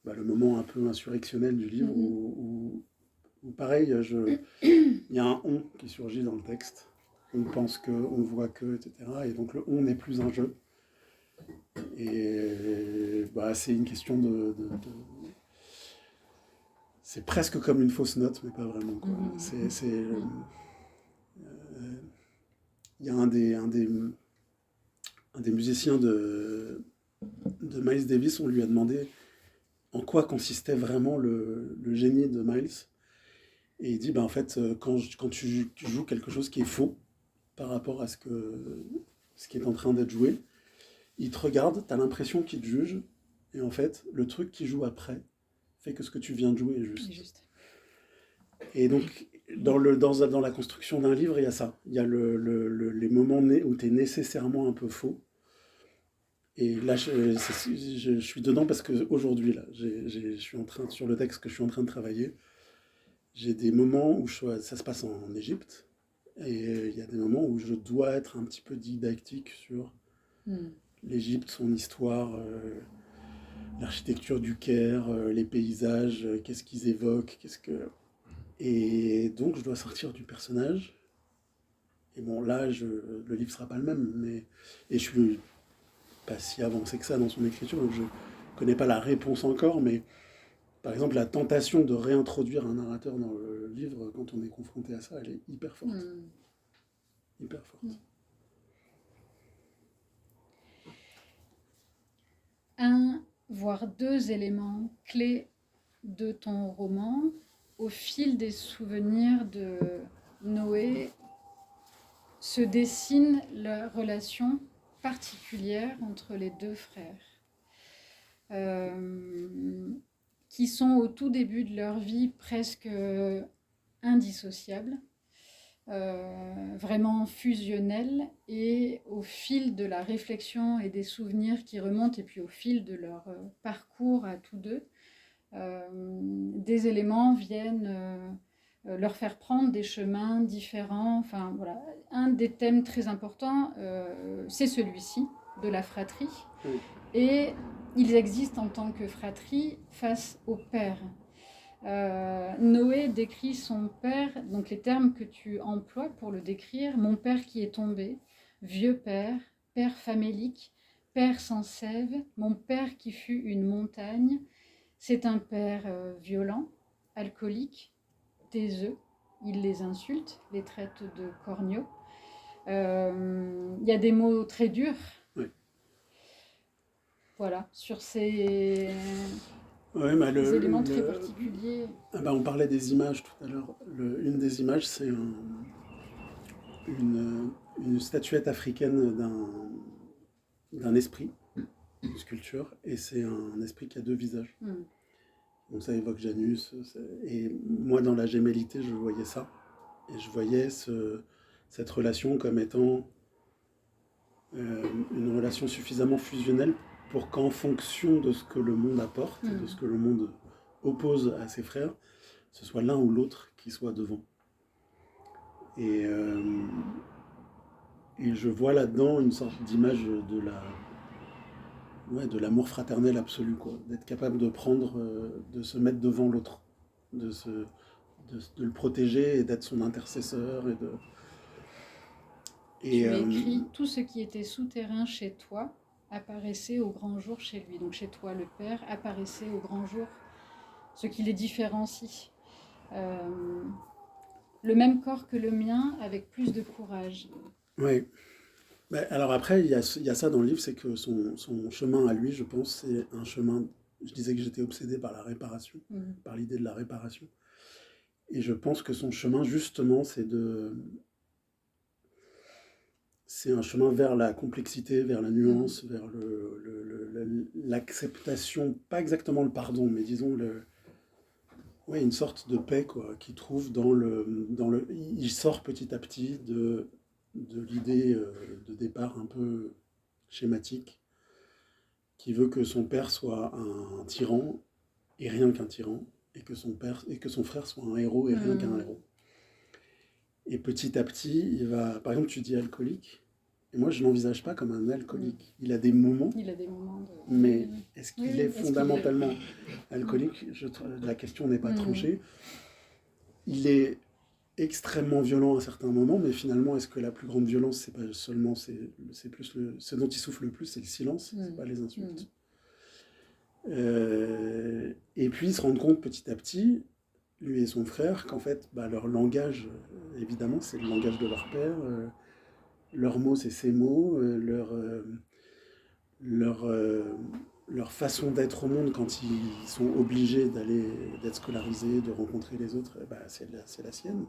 moment un peu insurrectionnel du livre, où pareil, il y a un on qui surgit dans le texte. On pense que, on voit que, etc. Et donc le on n'est plus un jeu. Et c'est une question c'est presque comme une fausse note, mais pas vraiment, quoi. Il y a un des musiciens de Miles Davis, on lui a demandé en quoi consistait vraiment le génie de Miles. Et il dit, en fait, quand tu joues quelque chose qui est faux par rapport à ce qui est en train d'être joué, il te regarde, tu as l'impression qu'il te juge, et en fait, le truc qu'il joue après fait que ce que tu viens de jouer est juste. Et donc, dans la construction d'un livre, il y a ça. Il y a les moments où tu es nécessairement un peu faux. Et là, je suis dedans parce qu'aujourd'hui, là, je suis en train, sur le texte que je suis en train de travailler, j'ai des moments où ça se passe en Égypte, et il y a des moments où je dois être un petit peu didactique sur l'Égypte, son histoire, l'architecture du Caire, les paysages, qu'est-ce qu'ils évoquent, Et donc, je dois sortir du personnage. Et bon, là, le livre sera pas le même, et je suis pas si avancé que ça dans son écriture, donc je connais pas la réponse encore, mais par exemple, la tentation de réintroduire un narrateur dans le livre, quand on est confronté à ça, elle est hyper forte. Hyper forte. Un, voire deux éléments clés de ton roman, au fil des souvenirs de Noé, se dessine la relation particulière entre les deux frères, qui sont au tout début de leur vie presque indissociables, vraiment fusionnels, et au fil de la réflexion et des souvenirs qui remontent, et puis au fil de leur parcours à tous deux, des éléments viennent leur faire prendre des chemins différents. Enfin, voilà. Un des thèmes très importants, c'est celui-ci, de la fratrie. Et ils existent en tant que fratrie face au père. Noé décrit son père, donc les termes que tu emploies pour le décrire: mon père qui est tombé, vieux père, père famélique, père sans sève, mon père qui fut une montagne. C'est un père violent, alcoolique, taiseux, il les insulte, les traite de corneaux. Il y a des mots très durs. Oui. Voilà, sur ces éléments très particuliers. On parlait des images tout à l'heure. Une des images, c'est une statuette africaine d'un esprit, une sculpture, et c'est un esprit qui a deux visages. Donc ça évoque Janus. Et moi, dans la gémellité, je voyais ça. Et je voyais cette relation comme étant une relation suffisamment fusionnelle pour qu'en fonction de ce que le monde apporte, de ce que le monde oppose à ses frères, ce soit l'un ou l'autre qui soit devant. Et je vois là-dedans une sorte d'image de l'amour fraternel absolu, quoi. D'être capable de se mettre devant l'autre, de le protéger et d'être son intercesseur. Tu écris: tout ce qui était souterrain chez toi apparaissait au grand jour chez lui. Donc chez toi, le père, apparaissait au grand jour ce qui les différencie. Le même corps que le mien, avec plus de courage. Oui. Alors après, il y a ça dans le livre, c'est que son chemin à lui, je pense, c'est un chemin... Je disais que j'étais obsédé par la réparation, par l'idée de la réparation. Et je pense que son chemin, justement, c'est de c'est un chemin vers la complexité, vers la nuance, vers l'acceptation, pas exactement le pardon, mais disons ouais, une sorte de paix quoi, qu'il trouve il sort petit à petit de l'idée de départ un peu schématique, qui veut que son père soit un tyran et rien qu'un tyran, et que son frère soit un héros et rien qu'un héros. Et petit à petit, par exemple, tu dis alcoolique, et moi je ne l'envisage pas comme un alcoolique. Il a des moments, mais est-ce qu'il est fondamentalement alcoolique? La question n'est pas tranchée. Il est extrêmement violent à certains moments, mais finalement, est-ce que la plus grande violence, c'est pas seulement, c'est plus ce dont il souffle le plus, c'est le silence, c'est pas les insultes. Et puis ils se rendent compte petit à petit, lui et son frère, qu'en fait, leur langage, évidemment, c'est le langage de leur père. Leurs mots, c'est ses mots. Leur façon d'être au monde quand ils sont obligés d'être scolarisés, de rencontrer les autres, c'est la sienne.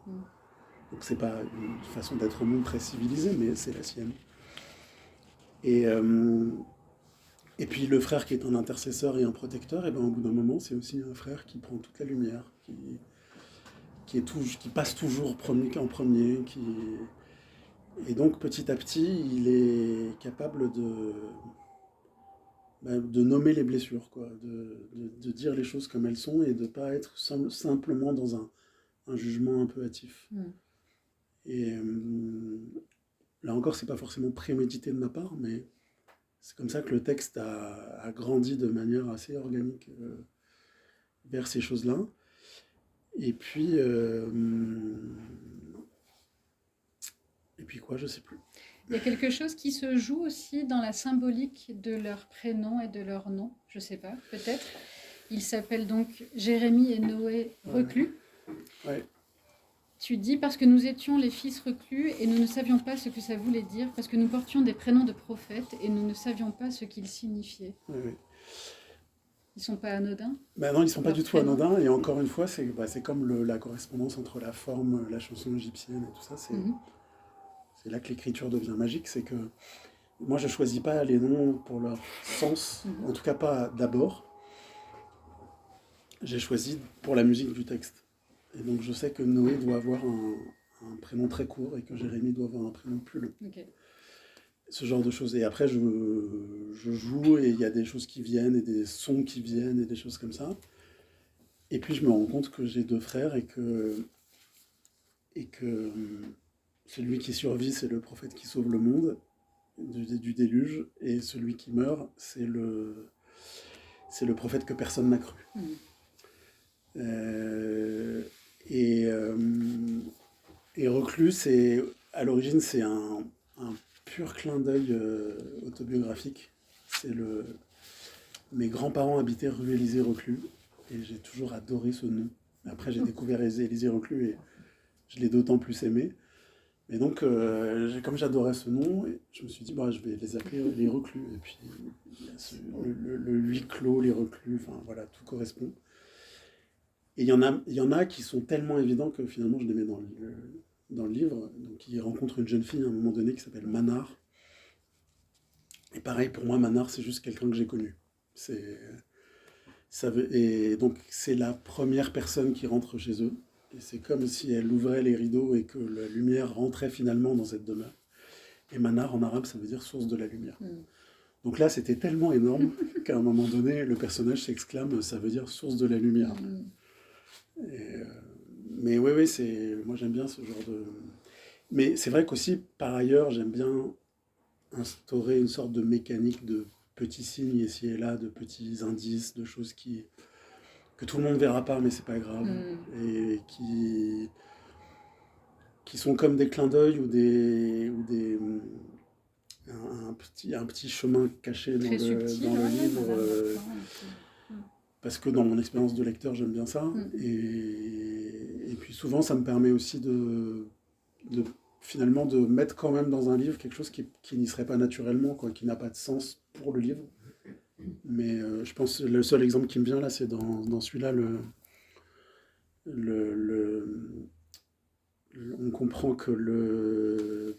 Donc c'est pas une façon d'être au monde très civilisée, mais c'est la sienne. Et puis le frère qui est un intercesseur et un protecteur, et au bout d'un moment, c'est aussi un frère qui prend toute la lumière, qui passe toujours en premier, et donc petit à petit, il est capable de nommer les blessures, quoi, de dire les choses comme elles sont et de ne pas être simplement dans un jugement un peu hâtif. Et là encore, c'est pas forcément prémédité de ma part, mais c'est comme ça que le texte a grandi de manière assez organique vers ces choses-là. Et puis quoi, je sais plus. Il y a quelque chose qui se joue aussi dans la symbolique de leur prénom et de leur nom. Je sais pas, peut-être. Ils s'appellent donc Jérémie et Noé reclus. Ouais. Tu dis parce que nous étions les fils reclus et nous ne savions pas ce que ça voulait dire, parce que nous portions des prénoms de prophètes et nous ne savions pas ce qu'ils signifiaient. Oui. Ils sont pas anodins? Non, ils sont pas du tout anodins. Et encore une fois, c'est comme la correspondance entre la forme, la chanson égyptienne et tout ça. C'est là que l'écriture devient magique. C'est que moi, je choisis pas les noms pour leur sens, en tout cas pas d'abord. J'ai choisi pour la musique du texte. Et donc je sais que Noé doit avoir un prénom très court et que Jérémie doit avoir un prénom plus long. Okay. Ce genre de choses. Et après, je joue et il y a des choses qui viennent et des sons qui viennent et des choses comme ça. Et puis je me rends compte que j'ai 2 frères et que celui qui survit, c'est le prophète qui sauve le monde du déluge, et celui qui meurt, c'est le prophète que personne n'a cru. Et reclus, à l'origine, c'est un pur clin d'œil autobiographique. Mes grands-parents habitaient rue Élysée-Reclus, et j'ai toujours adoré ce nom. Après, j'ai découvert Élysée-Reclus et je l'ai d'autant plus aimé. Et donc, comme j'adorais ce nom, je me suis dit, je vais les appeler les reclus. Et puis, il y a le huis clos, les reclus, enfin voilà, tout correspond. Et il y en a qui sont tellement évidents que finalement je les mets dans le livre. Donc il rencontre une jeune fille à un moment donné qui s'appelle Manar. Et pareil, pour moi, Manar, c'est juste quelqu'un que j'ai connu. Et donc c'est la première personne qui rentre chez eux. Et c'est comme si elle ouvrait les rideaux et que la lumière rentrait finalement dans cette demeure. Et Manar, en arabe, ça veut dire source de la lumière. Donc là, c'était tellement énorme qu'à un moment donné, le personnage s'exclame, ça veut dire source de la lumière. Mais oui, moi j'aime bien ce genre de... Mais c'est vrai qu'aussi, par ailleurs, j'aime bien instaurer une sorte de mécanique de petits signes ici et là, de petits indices, de choses que tout le monde verra pas, mais c'est pas grave, et qui sont comme des clins d'œil ou un petit chemin caché dans le livre. Parce que dans mon expérience de lecteur, j'aime bien ça. Et puis souvent, ça me permet aussi finalement de mettre quand même dans un livre quelque chose qui n'y serait pas naturellement, quoi, qui n'a pas de sens pour le livre. Mais je pense que le seul exemple qui me vient là, c'est dans celui-là, on comprend que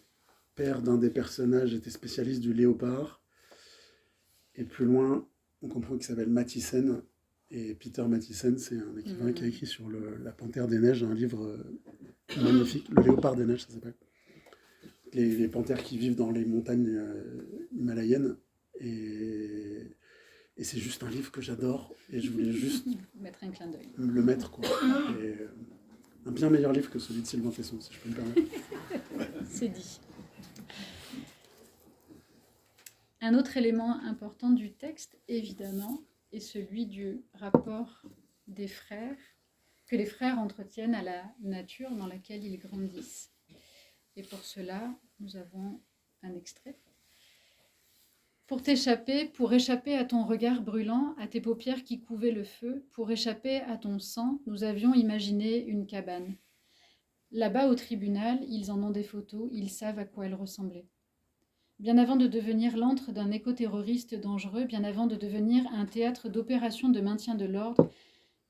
père d'un des personnages était spécialiste du léopard. Et plus loin, on comprend qu'il s'appelle Mathiesen. Et Peter Mathiesen, c'est un écrivain qui a écrit sur la Panthère des Neiges, un livre magnifique. Le Léopard des Neiges, ça s'appelle. Les panthères qui vivent dans les montagnes himalayennes. Et c'est juste un livre que j'adore. Et je voulais juste mettre un clin d'œil. Le mettre, quoi. Et, un bien meilleur livre que celui de Sylvain Tesson, si je peux me permettre. C'est dit. Un autre élément important du texte, évidemment, est celui du rapport des frères, que les frères entretiennent à la nature dans laquelle ils grandissent. Et pour cela, nous avons un extrait. Pour échapper à ton regard brûlant, à tes paupières qui couvaient le feu, pour échapper à ton sang, nous avions imaginé une cabane. Là-bas au tribunal, ils en ont des photos, ils savent à quoi elle ressemblait. Bien avant de devenir l'antre d'un écoterroriste dangereux, bien avant de devenir un théâtre d'opérations de maintien de l'ordre,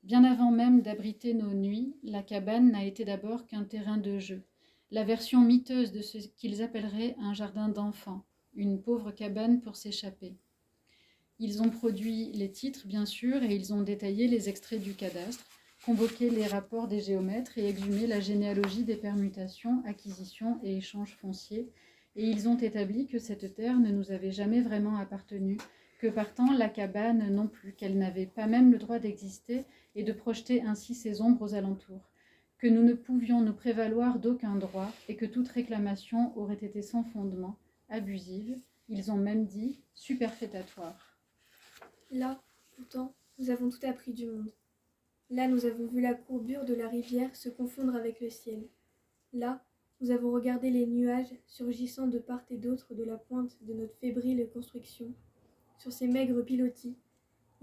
bien avant même d'abriter nos nuits, la cabane n'a été d'abord qu'un terrain de jeu, la version miteuse de ce qu'ils appelleraient un jardin d'enfants, une pauvre cabane pour s'échapper. Ils ont produit les titres, bien sûr, et ils ont détaillé les extraits du cadastre, convoqué les rapports des géomètres et exhumé la généalogie des permutations, acquisitions et échanges fonciers, et ils ont établi que cette terre ne nous avait jamais vraiment appartenu, que partant la cabane non plus, qu'elle n'avait pas même le droit d'exister et de projeter ainsi ses ombres aux alentours, que nous ne pouvions nous prévaloir d'aucun droit et que toute réclamation aurait été sans fondement, abusive, ils ont même dit superfétatoire. Là, pourtant, nous avons tout appris du monde. Là, nous avons vu la courbure de la rivière se confondre avec le ciel. Là, nous avons regardé les nuages surgissant de part et d'autre de la pointe de notre fébrile construction, sur ces maigres pilotis,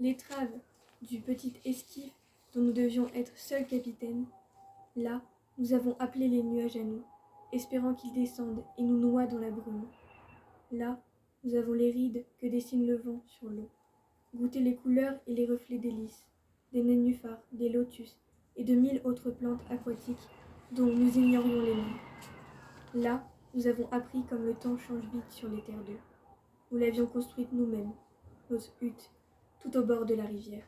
l'étrave du petit esquif dont nous devions être seuls capitaines. Là, nous avons appelé les nuages à nous, espérant qu'ils descendent et nous noient dans la brume. Là, nous avons les rides que dessine le vent sur l'eau, goûté les couleurs et les reflets des lys, des nénuphars, des lotus et de 1000 autres plantes aquatiques dont nous ignorions les noms. Là, nous avons appris comme le temps change vite sur les terres d'eau. Nous l'avions construite nous-mêmes, nos huttes, tout au bord de la rivière,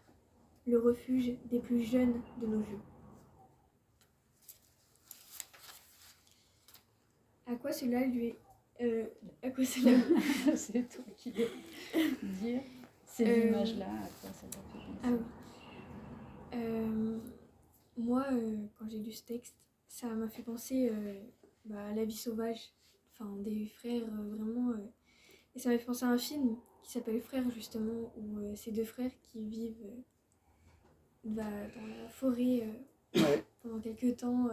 le refuge des plus jeunes de nos jeux. À quoi cela lui est... à quoi cela... C'est toi qui veux dire ces images-là, à quoi ça t'a fait penser? Ah oui. Moi, quand j'ai lu ce texte, ça m'a fait penser à La vie sauvage, des frères vraiment. Et ça m'a fait penser à un film qui s'appelle Frères, justement, où c'est deux frères qui vivent dans la forêt pendant quelques temps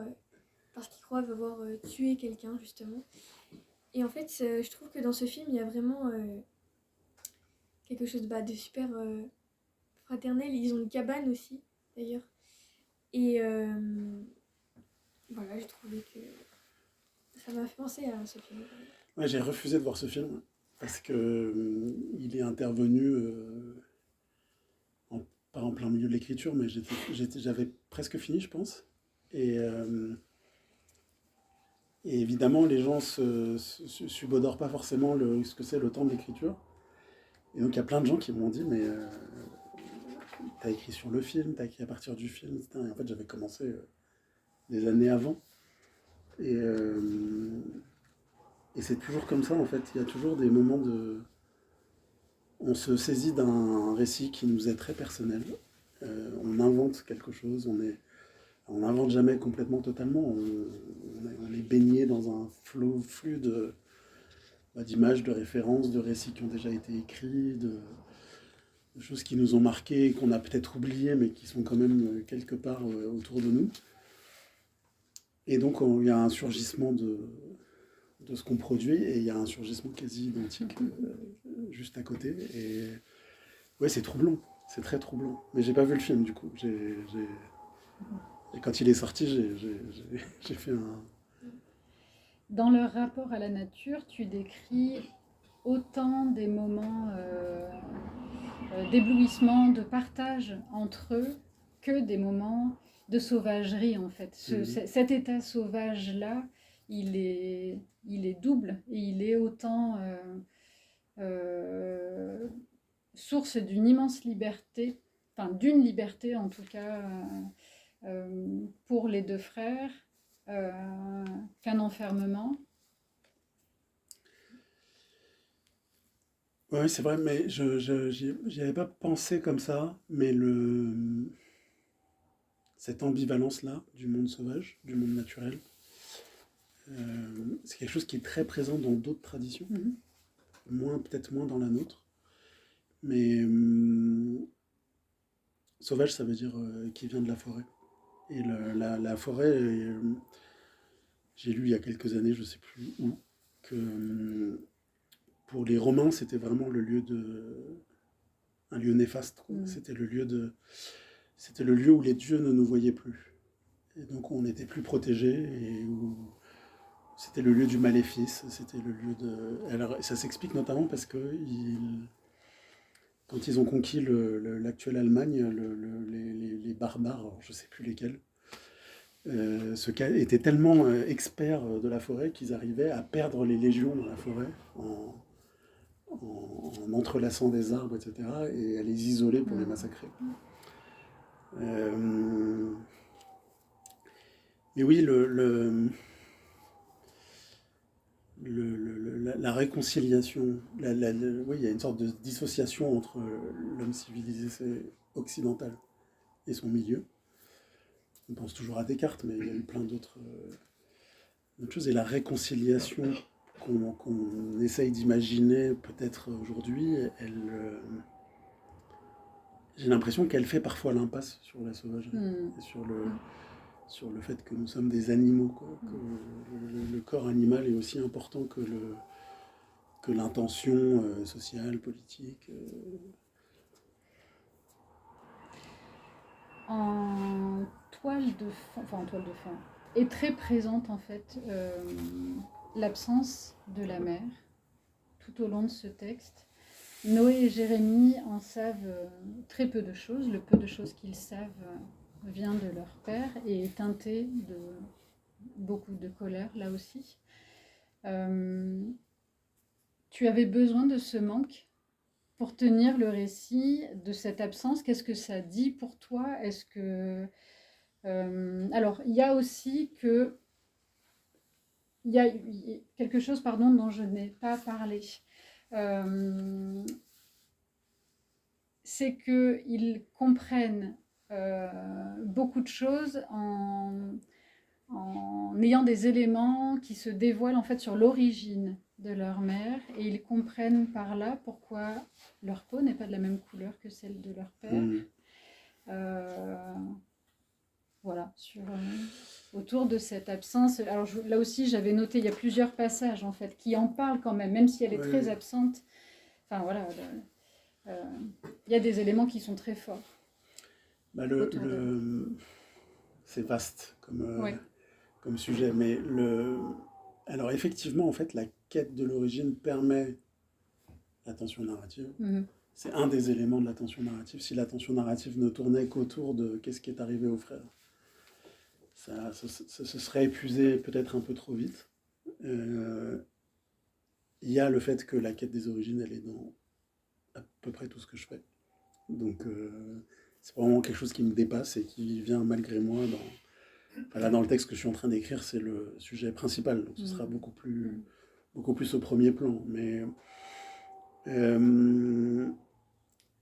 parce qu'ils croient avoir tué quelqu'un, justement. Et en fait, je trouve que dans ce film, il y a vraiment quelque chose de super fraternel. Ils ont une cabane aussi, d'ailleurs. Et voilà, j'ai trouvé que ça m'a fait penser à ce film. Ouais, j'ai refusé de voir ce film parce que il est intervenu pas en plein milieu de l'écriture, mais j'avais presque fini, je pense. Et évidemment, les gens subodorent pas forcément ce que c'est le temps de l'écriture. Et donc, il y a plein de gens qui m'ont dit, mais t'as écrit sur le film, t'as écrit à partir du film, etc. Et en fait, j'avais commencé des années avant. Et c'est toujours comme ça, en fait. Il y a toujours des moments de... On se saisit d'un récit qui nous est très personnel. On invente quelque chose, on n'invente jamais complètement, totalement. On est baigné dans un flux d'images, de références, de récits qui ont déjà été écrits, de choses qui nous ont marqués, qu'on a peut-être oubliées, mais qui sont quand même quelque part autour de nous. Et donc, il y a un surgissement de ce qu'on produit, et il y a un surgissement quasi identique juste à côté. Et ouais, c'est troublant, c'est très troublant. Mais j'ai pas vu le film, du coup. Et quand il est sorti, j'ai fait un... Dans leur rapport à la nature, tu décris autant des moments d'éblouissement, de partage entre eux, que des moments de sauvagerie, en fait. Cet état sauvage-là il est double et il est autant source d'une immense liberté, enfin d'une liberté en tout cas pour les deux frères, qu'un enfermement. Ouais, c'est vrai, mais j'y avais pas pensé comme ça, mais cette ambivalence-là du monde sauvage, du monde naturel, c'est quelque chose qui est très présent dans d'autres traditions, peut-être moins dans la nôtre, mais sauvage, ça veut dire qui vient de la forêt. Et la forêt, j'ai lu il y a quelques années, je sais plus où, que pour les Romains, c'était vraiment un lieu néfaste. C'était le lieu où les dieux ne nous voyaient plus. Et donc on n'était plus protégés et où c'était le lieu du maléfice. C'était le lieu de. Alors ça s'explique notamment parce que quand ils ont conquis l'actuelle Allemagne, les barbares, alors je ne sais plus lesquels, étaient tellement experts de la forêt qu'ils arrivaient à perdre les légions dans la forêt en entrelaçant des arbres, etc., et à les isoler pour les massacrer. Mais oui, la réconciliation, oui, il y a une sorte de dissociation entre l'homme civilisé occidental et son milieu. On pense toujours à Descartes, mais il y a eu plein d'autres choses. Et la réconciliation qu'on essaye d'imaginer peut-être aujourd'hui, j'ai l'impression qu'elle fait parfois l'impasse sur la sauvagerie et sur le fait que nous sommes des animaux, quoi, que le corps animal est aussi important que l'intention sociale, politique. En toile de fond, enfin en toile de fond, est très présente en fait l'absence de la mère tout au long de ce texte. Noé et Jérémie en savent très peu de choses. Le peu de choses qu'ils savent vient de leur père et est teinté de beaucoup de colère là aussi. Tu avais besoin de ce manque pour tenir le récit de cette absence. Qu'est-ce que ça dit pour toi? Est-ce que alors il y a aussi que il y a quelque chose dont je n'ai pas parlé. C'est qu'ils comprennent beaucoup de choses en ayant des éléments qui se dévoilent en fait sur l'origine de leur mère, et ils comprennent par là pourquoi leur peau n'est pas de la même couleur que celle de leur père. Voilà, autour de cette absence. Alors là aussi, j'avais noté, il y a plusieurs passages en fait qui en parlent quand même si elle est très absente. Enfin voilà, il y a des éléments qui sont très forts. Bah, c'est vaste comme sujet, mais alors effectivement, en fait, la quête de l'origine permet la tension narrative. C'est un des éléments de la tension narrative. Si la tension narrative ne tournait qu'autour de qu'est-ce qui est arrivé aux frères, ça se serait épuisé peut-être un peu trop vite. Il y a le fait que la quête des origines, elle est dans à peu près tout ce que je fais. Donc c'est vraiment quelque chose qui me dépasse et qui vient malgré moi là, dans le texte que je suis en train d'écrire, c'est le sujet principal, donc ce sera beaucoup plus au premier plan. Mais il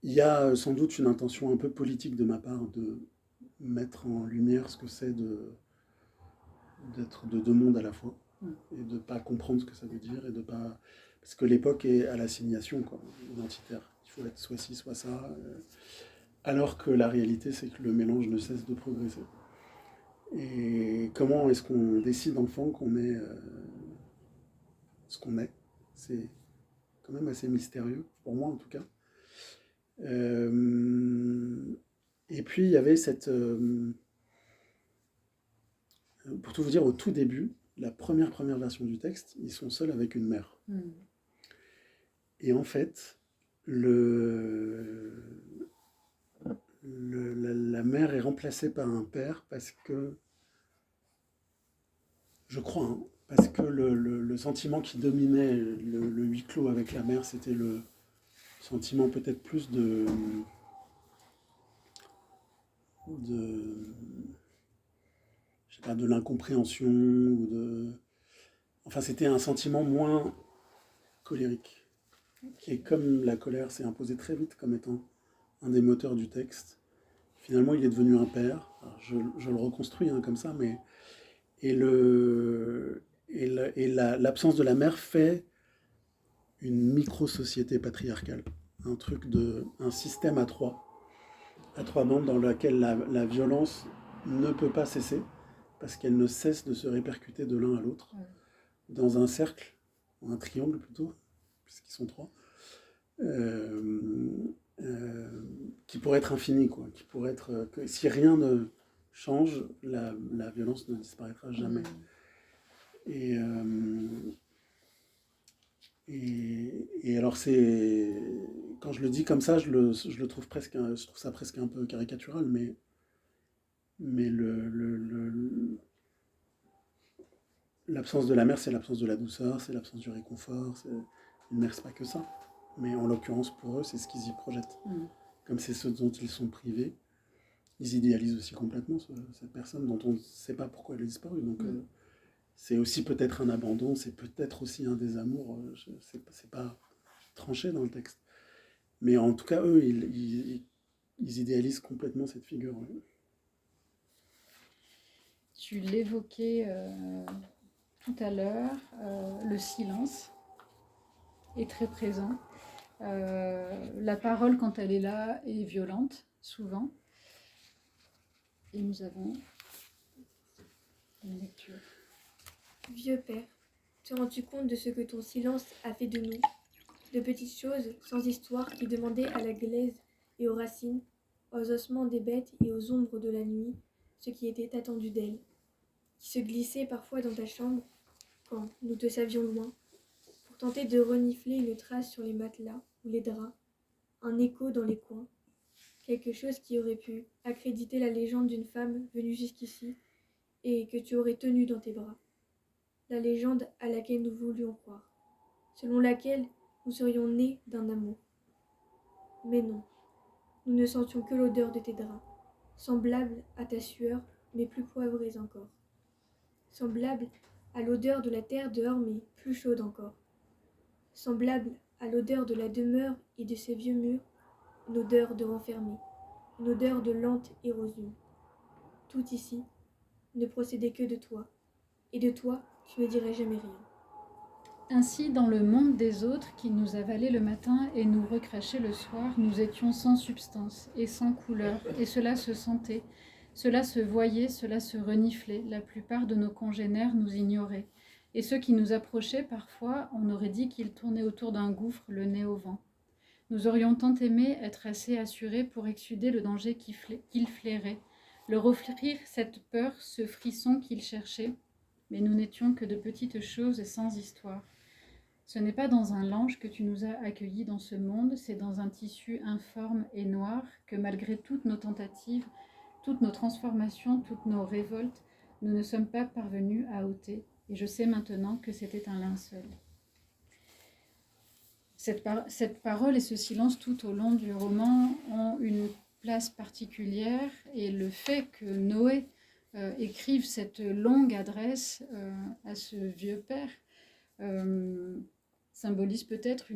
y a sans doute une intention un peu politique de ma part de mettre en lumière ce que c'est d'être de deux mondes à la fois et de ne pas comprendre ce que ça veut dire et de pas... Parce que l'époque est à l'assignation identitaire. Il faut être soit ci, soit ça. Alors que la réalité, c'est que le mélange ne cesse de progresser. Et comment est-ce qu'on décide enfant qu'on est ce qu'on est? C'est quand même assez mystérieux, pour moi en tout cas. Et puis il y avait cette... pour tout vous dire, au tout début, la première version du texte, ils sont seuls avec une mère. Et en fait, la mère est remplacée par un père parce que, je crois, parce que le sentiment qui dominait le huis clos avec la mère, c'était le sentiment peut-être plus de je sais pas, de l'incompréhension ou de. Enfin, c'était un sentiment moins colérique. Et comme la colère s'est imposée très vite comme étant un des moteurs du texte, finalement, il est devenu un père. Alors, je le reconstruis hein, comme ça, mais l'absence de la mère fait une micro-société patriarcale, un système à trois bandes dans lequel la violence ne peut pas cesser parce qu'elle ne cesse de se répercuter de l'un à l'autre dans un cercle, un triangle plutôt, puisqu'ils sont trois, euh, euh, qui pourrait être infini, quoi, qui pourrait être que si rien ne change, la violence ne disparaîtra jamais. Et, et alors c'est quand je le dis comme ça, je le trouve presque, je trouve ça presque un peu caricatural, mais l'absence de la mère, c'est l'absence de la douceur, c'est l'absence du réconfort. Une mère, c'est pas que ça. Mais en l'occurrence, pour eux, c'est ce qu'ils y projettent. Comme c'est ce dont ils sont privés, ils idéalisent aussi complètement cette personne dont on ne sait pas pourquoi elle a disparu. Donc, c'est aussi peut-être un abandon, c'est peut-être aussi un désamour. C'est pas tranché dans le texte. Mais en tout cas, eux, ils idéalisent complètement cette figure. Tu l'évoquais tout à l'heure, le silence est très présent. La parole, quand elle est là, est violente, souvent. Et nous avons une lecture. Vieux père, te rends-tu compte de ce que ton silence a fait de nous? De petites choses, sans histoire, qui demandaient à la glaise et aux racines, aux ossements des bêtes et aux ombres de la nuit, ce qui était attendu d'elles, qui se glissaient parfois dans ta chambre, quand nous te savions loin, pour tenter de renifler une trace sur les matelas ou les draps, un écho dans les coins, quelque chose qui aurait pu accréditer la légende d'une femme venue jusqu'ici et que tu aurais tenue dans tes bras. La légende à laquelle nous voulions croire, selon laquelle nous serions nés d'un amour. Mais non, nous ne sentions que l'odeur de tes draps, semblable à ta sueur, mais plus poivrée encore. Semblable à l'odeur de la terre dehors, mais plus chaude encore. Semblable à l'odeur de la demeure et de ses vieux murs, une odeur de renfermé, une odeur de lente érosion. Tout ici ne procédait que de toi, et de toi, tu ne dirais jamais rien. Ainsi, dans le monde des autres qui nous avalaient le matin et nous recrachaient le soir, nous étions sans substance et sans couleur, et cela se sentait, cela se voyait, cela se reniflait. La plupart de nos congénères nous ignoraient, et ceux qui nous approchaient, parfois, on aurait dit qu'ils tournaient autour d'un gouffre, le nez au vent. Nous aurions tant aimé être assez assurés pour exsuder le danger qu'ils flairaient, leur offrir cette peur, ce frisson qu'ils cherchaient, mais nous n'étions que de petites choses sans histoire. Ce n'est pas dans un lange que tu nous as accueillis dans ce monde, c'est dans un tissu informe et noir que malgré toutes nos tentatives, toutes nos transformations, toutes nos révoltes, nous ne sommes pas parvenus à ôter. Et je sais maintenant que c'était un linceul. Cette parole et ce silence tout au long du roman ont une place particulière, et le fait que Noé écrive cette longue adresse à ce vieux père symbolise peut-être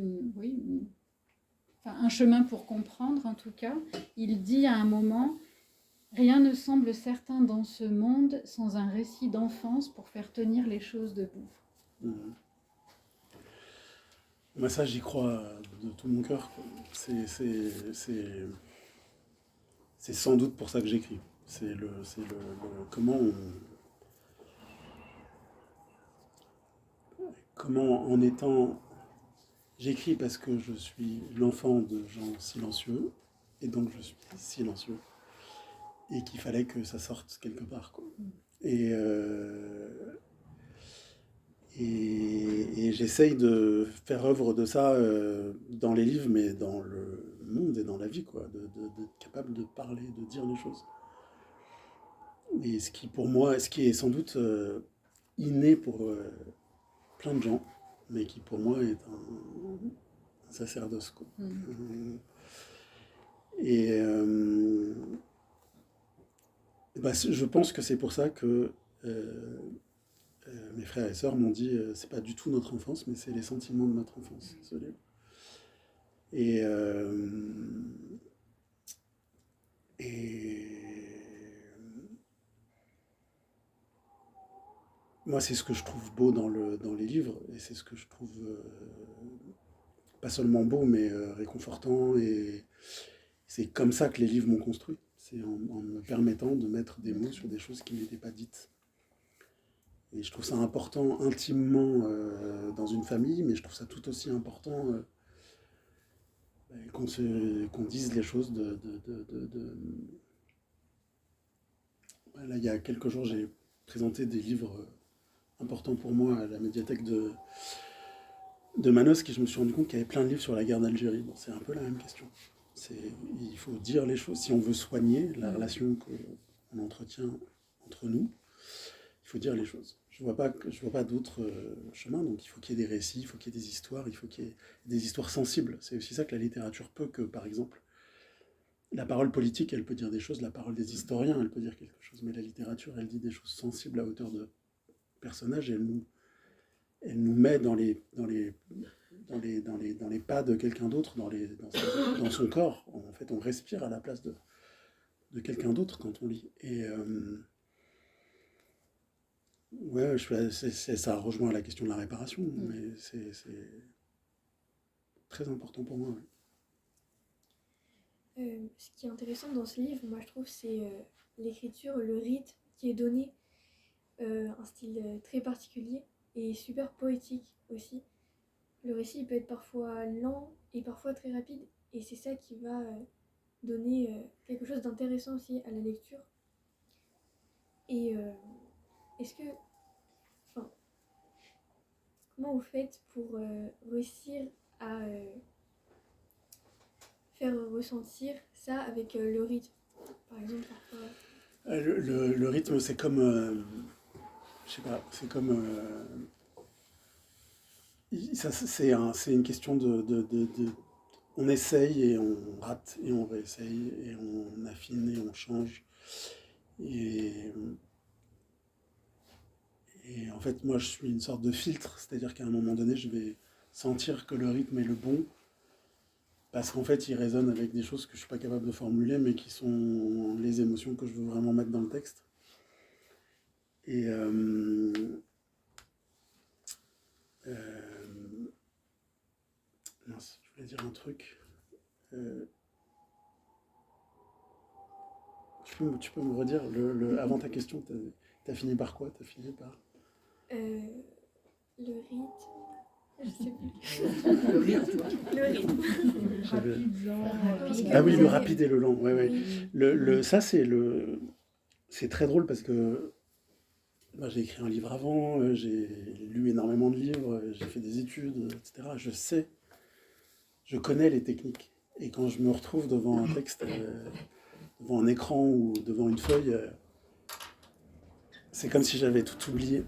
un chemin pour comprendre. En tout cas, il dit à un moment: rien ne semble certain dans ce monde sans un récit d'enfance pour faire tenir les choses debout. Moi, ça, j'y crois de tout mon cœur. C'est sans doute pour ça que j'écris. C'est comment en étant. J'écris parce que je suis l'enfant de gens silencieux, et donc je suis silencieux, et qu'il fallait que ça sorte quelque part, quoi. Et j'essaye de faire œuvre de ça dans les livres, mais dans le monde et dans la vie, quoi, d'être capable de parler, de dire les choses. Et ce qui, pour moi, ce qui est sans doute inné pour plein de gens, mais qui pour moi est un sacerdoce, quoi. Et je pense que c'est pour ça que mes frères et sœurs m'ont dit c'est pas du tout notre enfance, mais c'est les sentiments de notre enfance, ce livre. Et moi, c'est ce que je trouve beau dans les livres, et c'est ce que je trouve pas seulement beau, mais réconfortant, et c'est comme ça que les livres m'ont construit. C'est en me permettant de mettre des mots sur des choses qui n'étaient pas dites. Et je trouve ça important intimement dans une famille, mais je trouve ça tout aussi important qu'on dise les choses Là, il y a quelques jours, j'ai présenté des livres importants pour moi à la médiathèque de Manos, et je me suis rendu compte qu'il y avait plein de livres sur la guerre d'Algérie. Bon, c'est un peu la même question. Il faut dire les choses. Si on veut soigner la relation qu'on entretient entre nous, il faut dire les choses. Je vois pas d'autres chemins, donc il faut qu'il y ait des récits, il faut qu'il y ait des histoires, il faut qu'il y ait des histoires sensibles. C'est aussi ça que la littérature peut, que par exemple, la parole politique, elle peut dire des choses, la parole des historiens, elle peut dire quelque chose, mais la littérature, elle dit des choses sensibles à hauteur de personnages, et elle nous met dans les pas de quelqu'un d'autre, dans son corps. En fait, on respire à la place de quelqu'un d'autre quand on lit. Et ouais, ça rejoint la question de la réparation, mais c'est très important pour moi. Ouais. Ce qui est intéressant dans ce livre, moi je trouve, c'est l'écriture, le rythme qui est donné, un style très particulier et super poétique aussi. Le récit peut être parfois lent et parfois très rapide, et c'est ça qui va donner quelque chose d'intéressant aussi à la lecture. Et est-ce que, enfin, comment vous faites pour réussir à faire ressentir ça avec le rythme, par exemple, parfois? Le rythme, c'est comme, je sais pas, c'est comme, c'est une question on essaye et on rate et on réessaye et on affine et on change. Et en fait, moi, je suis une sorte de filtre, c'est-à-dire qu'à un moment donné, je vais sentir que le rythme est le bon, parce qu'en fait, il résonne avec des choses que je ne suis pas capable de formuler, mais qui sont les émotions que je veux vraiment mettre dans le texte. Et mince, je voulais dire un truc. Tu peux me redire, avant ta question, t'as fini par quoi? T'as fini par... Le rythme, je sais plus. Le rythme. Le rythme. Rapide, lent. Ah oui, le rapide et le lent, ouais. Ça, c'est très drôle parce que moi, j'ai écrit un livre avant, j'ai lu énormément de livres, j'ai fait des études, etc. Je connais les techniques. Et quand je me retrouve devant un texte, devant un écran ou devant une feuille, c'est comme si j'avais tout oublié.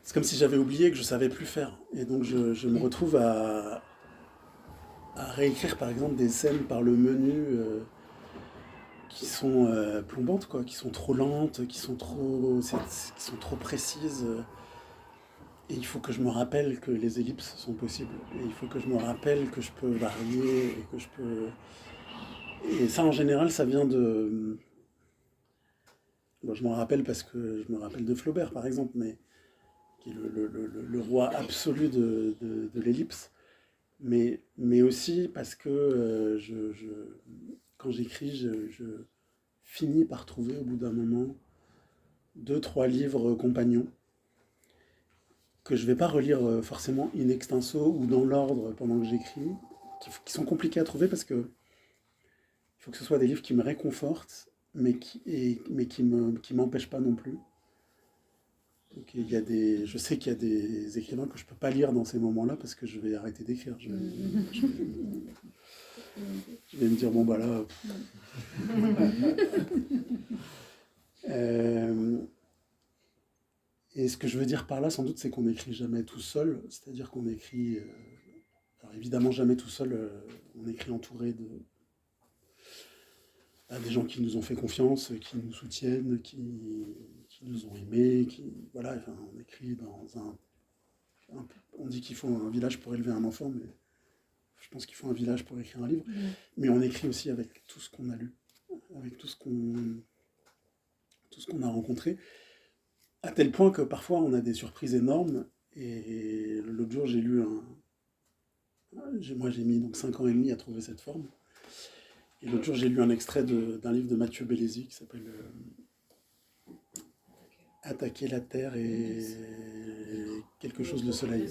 C'est comme si j'avais oublié que je savais plus faire. Et donc je me retrouve à réécrire par exemple des scènes par le menu qui sont plombantes, quoi, qui sont trop lentes, qui sont trop précises. Et il faut que je me rappelle que les ellipses sont possibles. Et il faut que je me rappelle que je peux varier et que je peux... Et ça, en général, ça vient de... Bon, je m'en rappelle parce que je me rappelle de Flaubert, par exemple, mais qui est le roi absolu de l'ellipse. Mais aussi parce que quand j'écris, je finis par trouver au bout d'un moment 2-3 livres compagnons que je ne vais pas relire forcément in extenso ou dans l'ordre pendant que j'écris, qui sont compliqués à trouver parce que il faut que ce soit des livres qui me réconfortent, mais qui m'empêchent pas non plus. Donc, je sais qu'il y a des écrivains que je ne peux pas lire dans ces moments-là parce que je vais arrêter d'écrire. Je vais me dire, bon, bah là... Euh, et ce que je veux dire par là, sans doute, c'est qu'on n'écrit jamais tout seul, c'est-à-dire qu'on écrit, alors évidemment jamais tout seul, on écrit entouré de des gens qui nous ont fait confiance, qui nous soutiennent, qui nous ont aimés, voilà, enfin, on écrit dans on dit qu'il faut un village pour élever un enfant, mais je pense qu'il faut un village pour écrire un livre. Mais on écrit aussi avec tout ce qu'on a lu, avec tout ce qu'on a rencontré, à tel point que parfois on a des surprises énormes. Et l'autre jour, j'ai lu moi j'ai mis donc 5 ans et demi à trouver cette forme. Et l'autre jour, j'ai lu un extrait d'un livre de Mathieu Bellesi qui s'appelle Attaquer la terre et quelque chose le soleil.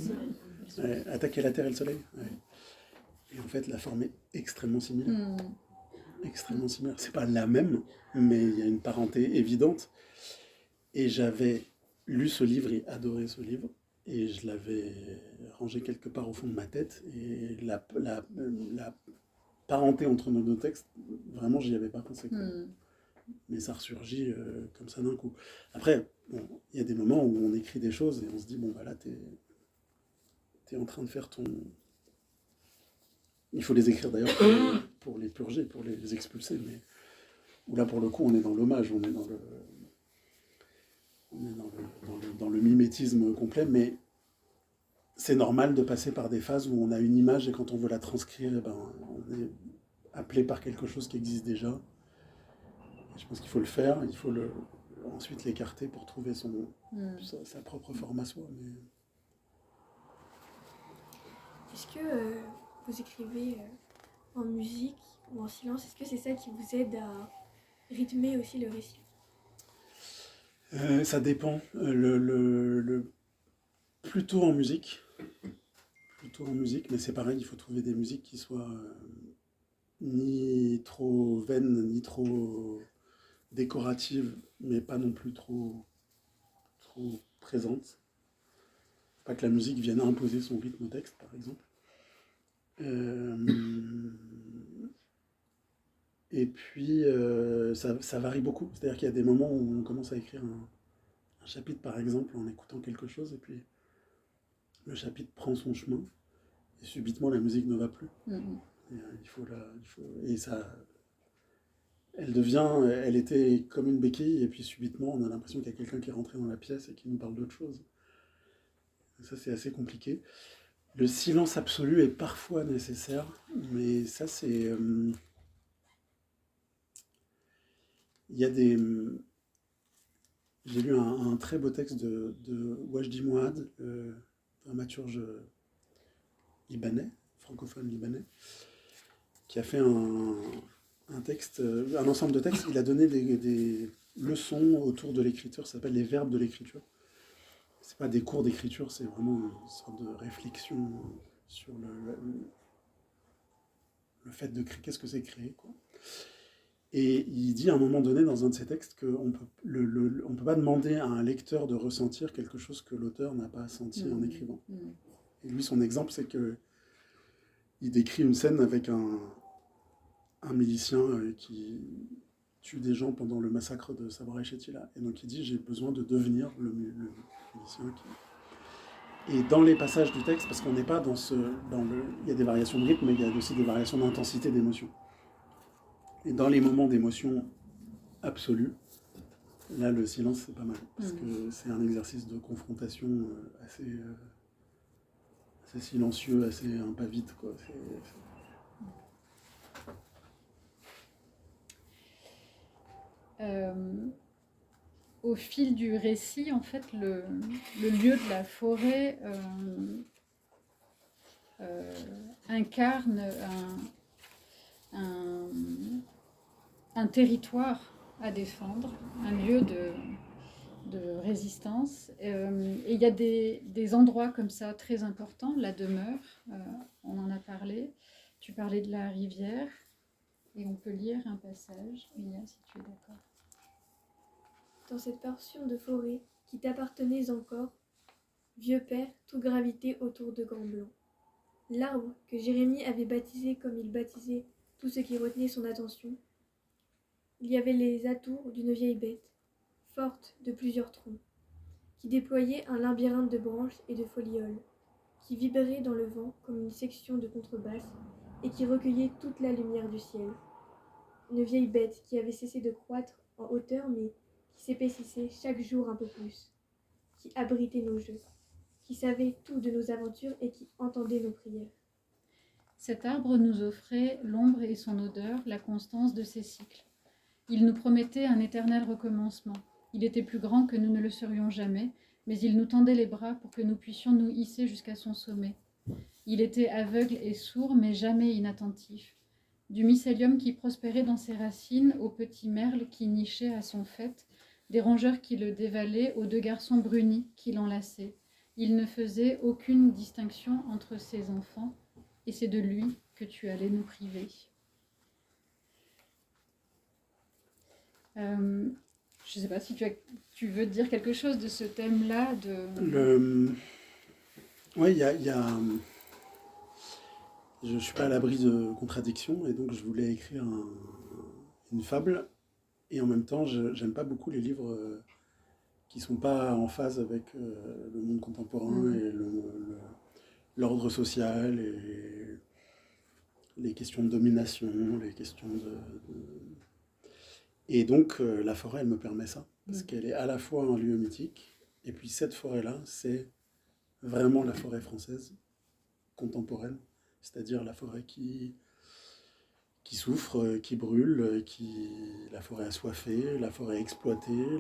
Ouais, Attaquer la terre et le soleil. Ouais. Et en fait, la forme est extrêmement similaire. Extrêmement similaire. C'est pas la même, mais il y a une parenté évidente. Et j'avais lu ce livre et adoré ce livre. Et je l'avais rangé quelque part au fond de ma tête. Et la parenté entre nos deux textes, vraiment, j'y avais pas pensé. Mais ça ressurgit comme ça d'un coup. Après, bon, il y a des moments où on écrit des choses et on se dit, bon, bah là, t'es en train de faire ton... Il faut les écrire d'ailleurs pour les purger, pour les expulser, mais où là, pour le coup, on est dans l'hommage, on est dans le mimétisme complet, mais c'est normal de passer par des phases où on a une image et quand on veut la transcrire, eh ben, on est appelé par quelque chose qui existe déjà. Et je pense qu'il faut le faire, il faut ensuite l'écarter pour trouver sa propre forme à soi. Mais... Est-ce que vous écrivez en musique ou en silence? Est-ce que c'est ça qui vous aide à rythmer aussi le récit? Ça dépend. Plutôt en musique. Mais c'est pareil, il faut trouver des musiques qui soient ni trop vaines, ni trop décoratives, mais pas non plus trop présentes. Pas que la musique vienne imposer son rythme au texte, par exemple. Et puis, ça varie beaucoup. C'est-à-dire qu'il y a des moments où on commence à écrire un chapitre, par exemple, en écoutant quelque chose, et puis le chapitre prend son chemin, et subitement, la musique ne va plus. Et ça... Elle était comme une béquille, et puis subitement, on a l'impression qu'il y a quelqu'un qui est rentré dans la pièce et qui nous parle d'autre chose. Et ça, c'est assez compliqué. Le silence absolu est parfois nécessaire, mais ça, c'est... il y a des... J'ai lu un très beau texte de Wajdi Mouad, dramaturge libanais, francophone libanais, qui a fait un texte, un ensemble de textes. Il a donné des leçons autour de l'écriture, ça s'appelle les verbes de l'écriture. C'est pas des cours d'écriture, c'est vraiment une sorte de réflexion sur le fait de créer. Qu'est-ce que c'est créer, quoi. Et il dit à un moment donné dans un de ses textes qu'on ne peut pas demander à un lecteur de ressentir quelque chose que l'auteur n'a pas senti en écrivant. Et lui, son exemple, c'est qu'il décrit une scène avec un milicien qui tue des gens pendant le massacre de Sabra et Shetila. Et donc il dit, j'ai besoin de devenir le milicien qui... Et dans les passages du texte, parce qu'on n'est pas il y a des variations de rythme, mais il y a aussi des variations d'intensité d'émotion. Et dans les moments d'émotion absolue, là, le silence, c'est pas mal. Parce que c'est un exercice de confrontation assez silencieux, assez un pas vite, quoi. Au fil du récit, en fait, le lieu de la forêt incarne un territoire à défendre, un lieu de résistance. Et il y a des endroits comme ça très importants, la demeure, on en a parlé. Tu parlais de la rivière, et on peut lire un passage, Mia, si tu es d'accord. Dans cette portion de forêt qui t'appartenait encore, vieux père, tout gravité autour de grands blancs. L'arbre que Jérémie avait baptisé comme il baptisait tout ce qui retenait son attention. Il y avait les atours d'une vieille bête, forte de plusieurs troncs, qui déployait un labyrinthe de branches et de folioles, qui vibrait dans le vent comme une section de contrebasse et qui recueillait toute la lumière du ciel. Une vieille bête qui avait cessé de croître en hauteur mais qui s'épaississait chaque jour un peu plus, qui abritait nos jeux, qui savait tout de nos aventures et qui entendait nos prières. Cet arbre nous offrait l'ombre et son odeur, la constance de ses cycles. Il nous promettait un éternel recommencement. Il était plus grand que nous ne le serions jamais, mais il nous tendait les bras pour que nous puissions nous hisser jusqu'à son sommet. Il était aveugle et sourd, mais jamais inattentif. Du mycélium qui prospérait dans ses racines, aux petits merles qui nichaient à son faîte, des rongeurs qui le dévalaient, aux deux garçons brunis qui l'enlaçaient. Il ne faisait aucune distinction entre ses enfants, et c'est de lui que tu allais nous priver. Je ne sais pas si tu veux dire quelque chose de ce thème-là. Oui, je ne suis pas à l'abri de contradictions, et donc je voulais écrire une fable, et en même temps, je n'aime pas beaucoup les livres qui ne sont pas en phase avec le monde contemporain et l'ordre social, et les questions de domination, les questions Et donc, la forêt, elle me permet ça, parce qu'elle est à la fois un lieu mythique, et puis cette forêt-là, c'est vraiment la forêt française, contemporaine, c'est-à-dire la forêt qui souffre, qui brûle, la forêt assoiffée, la forêt exploitée,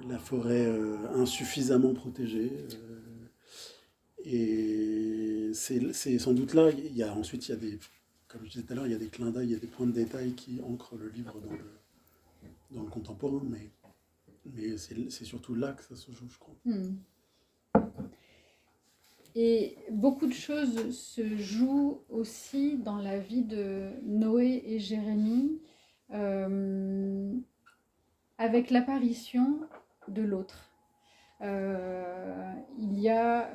la forêt insuffisamment protégée. Et c'est sans doute là, ensuite il y a des, comme je disais tout à l'heure, il y a des clins d'œil, il y a des points de détail qui ancrent le livre dans le contemporain, mais c'est surtout là que ça se joue, je crois. Et beaucoup de choses se jouent aussi dans la vie de Noé et Jérémie, avec l'apparition de l'autre. Il y a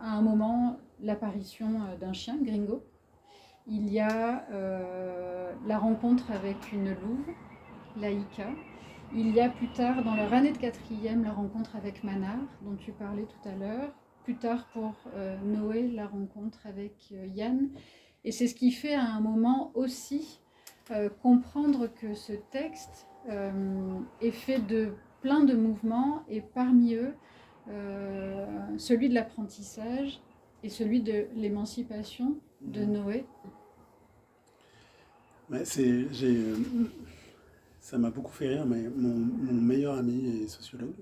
à un moment l'apparition d'un chien, Gringo. Il y a la rencontre avec une louve, Laïka. Il y a plus tard, dans leur année de 4e, la rencontre avec Manar, dont tu parlais tout à l'heure. Plus tard, pour Noé, la rencontre avec Yann. Et c'est ce qui fait à un moment aussi comprendre que ce texte est fait de plein de mouvements, et parmi eux, celui de l'apprentissage et celui de l'émancipation de Noé. Ouais, ça m'a beaucoup fait rire, mais mon meilleur ami est sociologue.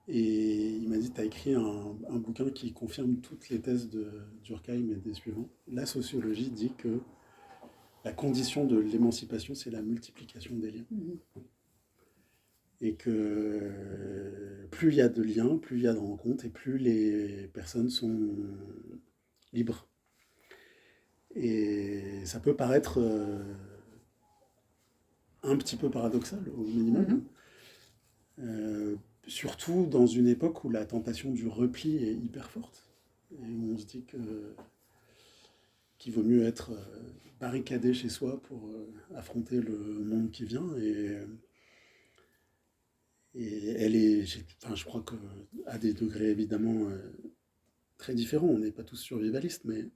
Et il m'a dit, tu as écrit un bouquin qui confirme toutes les thèses de Durkheim et des suivants. La sociologie dit que la condition de l'émancipation, c'est la multiplication des liens. Et que plus il y a de liens, plus il y a de rencontres, et plus les personnes sont libres. Et ça peut paraître un petit peu paradoxal, au minimum. Surtout dans une époque où la tentation du repli est hyper forte, et où on se dit qu'il vaut mieux être barricadé chez soi pour affronter le monde qui vient. Et elle est, je crois qu'à des degrés évidemment très différents, on n'est pas tous survivalistes, mais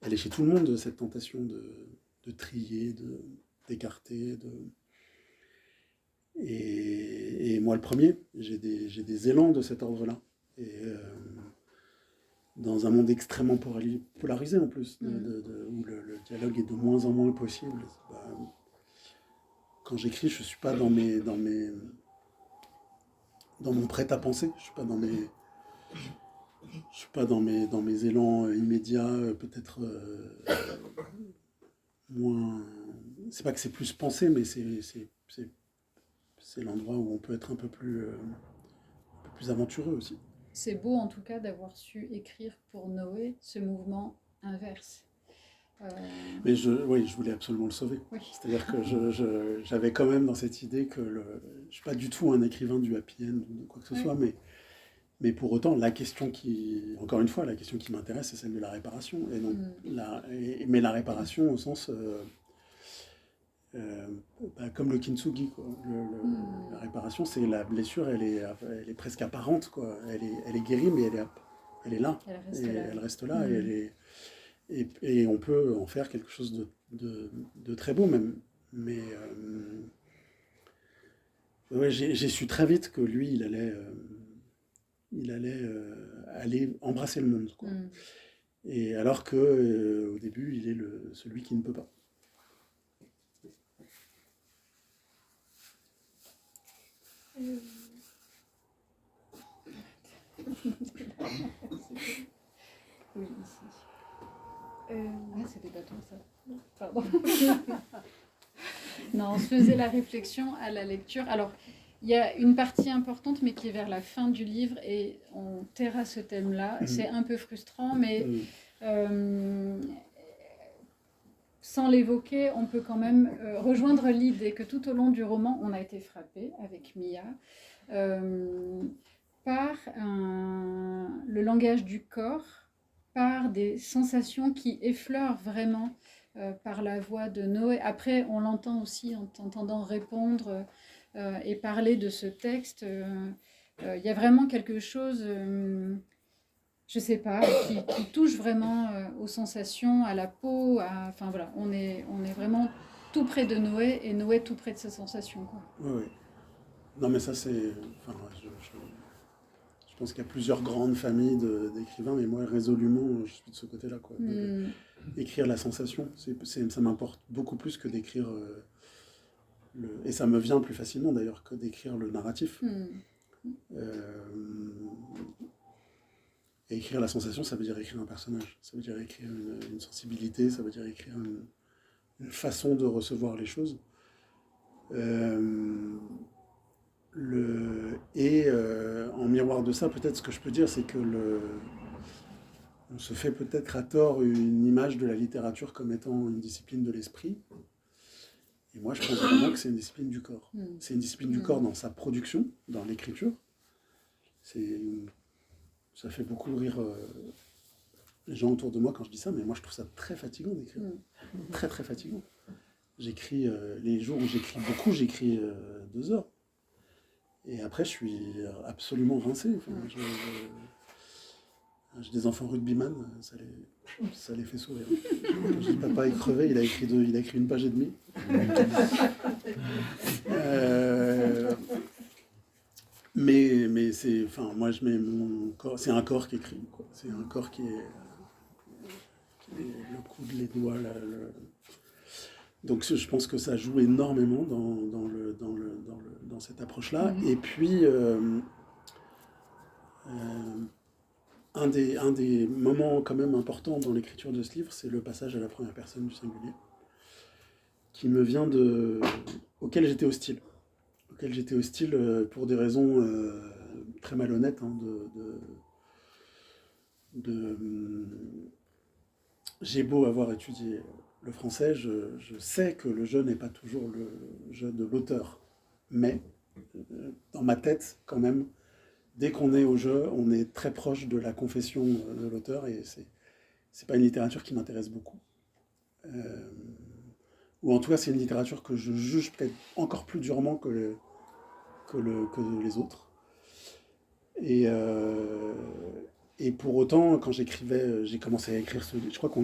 elle est chez tout le monde, cette tentation de trier, d'écarter, Et moi le premier, j'ai des élans de cet ordre-là. Et dans un monde extrêmement polarisé en plus, où le dialogue est de moins en moins possible. Quand j'écris, je ne suis pas dans mon prêt-à-penser, je ne suis pas dans mes élans immédiats, peut-être moins... C'est pas que c'est plus pensé, mais c'est l'endroit où on peut être un peu plus aventureux aussi. C'est beau en tout cas d'avoir su écrire pour Noé ce mouvement inverse. Mais je voulais absolument le sauver. Oui. C'est-à-dire que j'avais quand même dans cette idée que je ne suis pas du tout un écrivain du happy end ou de quoi que ce soit, mais pour autant, encore une fois, la question qui m'intéresse, c'est celle de la réparation. Et donc, mais la réparation au sens Comme le kintsugi, quoi. La réparation, c'est la blessure, elle est presque apparente, quoi. Elle est guérie, mais elle est là. Elle reste là. Et on peut en faire quelque chose de très beau, même. Mais ouais, j'ai su très vite que lui, il allait aller embrasser le monde, quoi. Et alors que au début, il est celui qui ne peut pas. Oui, ici. C'est des bâtons, ça. Non. Pardon. Non, on se faisait la réflexion à la lecture. Alors, il y a une partie importante, mais qui est vers la fin du livre, et on terra ce thème-là. C'est un peu frustrant, mais sans l'évoquer, on peut quand même rejoindre l'idée que tout au long du roman, on a été frappé avec Mia par le langage du corps, par des sensations qui effleurent vraiment par la voix de Noé. Après, on l'entend aussi en t'entendant répondre et parler de ce texte. Il y a vraiment quelque chose, je sais pas, qui touche vraiment aux sensations, à la peau. Enfin voilà, on est vraiment tout près de Noé et Noé tout près de ses sensations, quoi. Oui. Non, mais ça, c'est... Enfin, je pense qu'il y a plusieurs grandes familles d'écrivains, mais moi, résolument, je suis de ce côté-là, quoi. Écrire la sensation, ça m'importe beaucoup plus que d'écrire et ça me vient plus facilement, d'ailleurs, que d'écrire le narratif. Et écrire la sensation, ça veut dire écrire un personnage, ça veut dire écrire une sensibilité, ça veut dire écrire une façon de recevoir les choses. En miroir de ça, peut-être ce que je peux dire, c'est que on se fait peut-être à tort une image de la littérature comme étant une discipline de l'esprit. Et moi, je pense vraiment que c'est une discipline du corps. C'est une discipline du corps dans sa production, dans l'écriture. Ça fait beaucoup rire les gens autour de moi quand je dis ça, mais moi, je trouve ça très fatigant d'écrire. Très, très fatigant. J'écris, les jours où j'écris beaucoup, j'écris 2 heures. Et après, je suis absolument rincé. Enfin, j'ai des enfants rugbyman, ça les fait sourire. Quand je dis papa est crevé, il a écrit 1 page et demie. Mais c'est, enfin, moi je mets mon corps, c'est un corps qui écrit, quoi. C'est un corps qui est le coude, les doigts, Donc je pense que ça joue énormément dans cette approche-là. Et puis un des moments quand même importants dans l'écriture de ce livre, c'est le passage à la première personne du singulier, qui me vient auquel j'étais hostile. Pour des raisons très malhonnêtes. J'ai beau avoir étudié le français, je sais que le jeu n'est pas toujours le jeu de l'auteur. Mais dans ma tête, quand même, dès qu'on est au jeu, on est très proche de la confession de l'auteur, et c'est pas une littérature qui m'intéresse beaucoup. Ou en tout cas, c'est une littérature que je juge peut-être encore plus durement que les autres. Et pour autant, quand j'écrivais, j'ai commencé à écrire ce livre. Je crois qu'on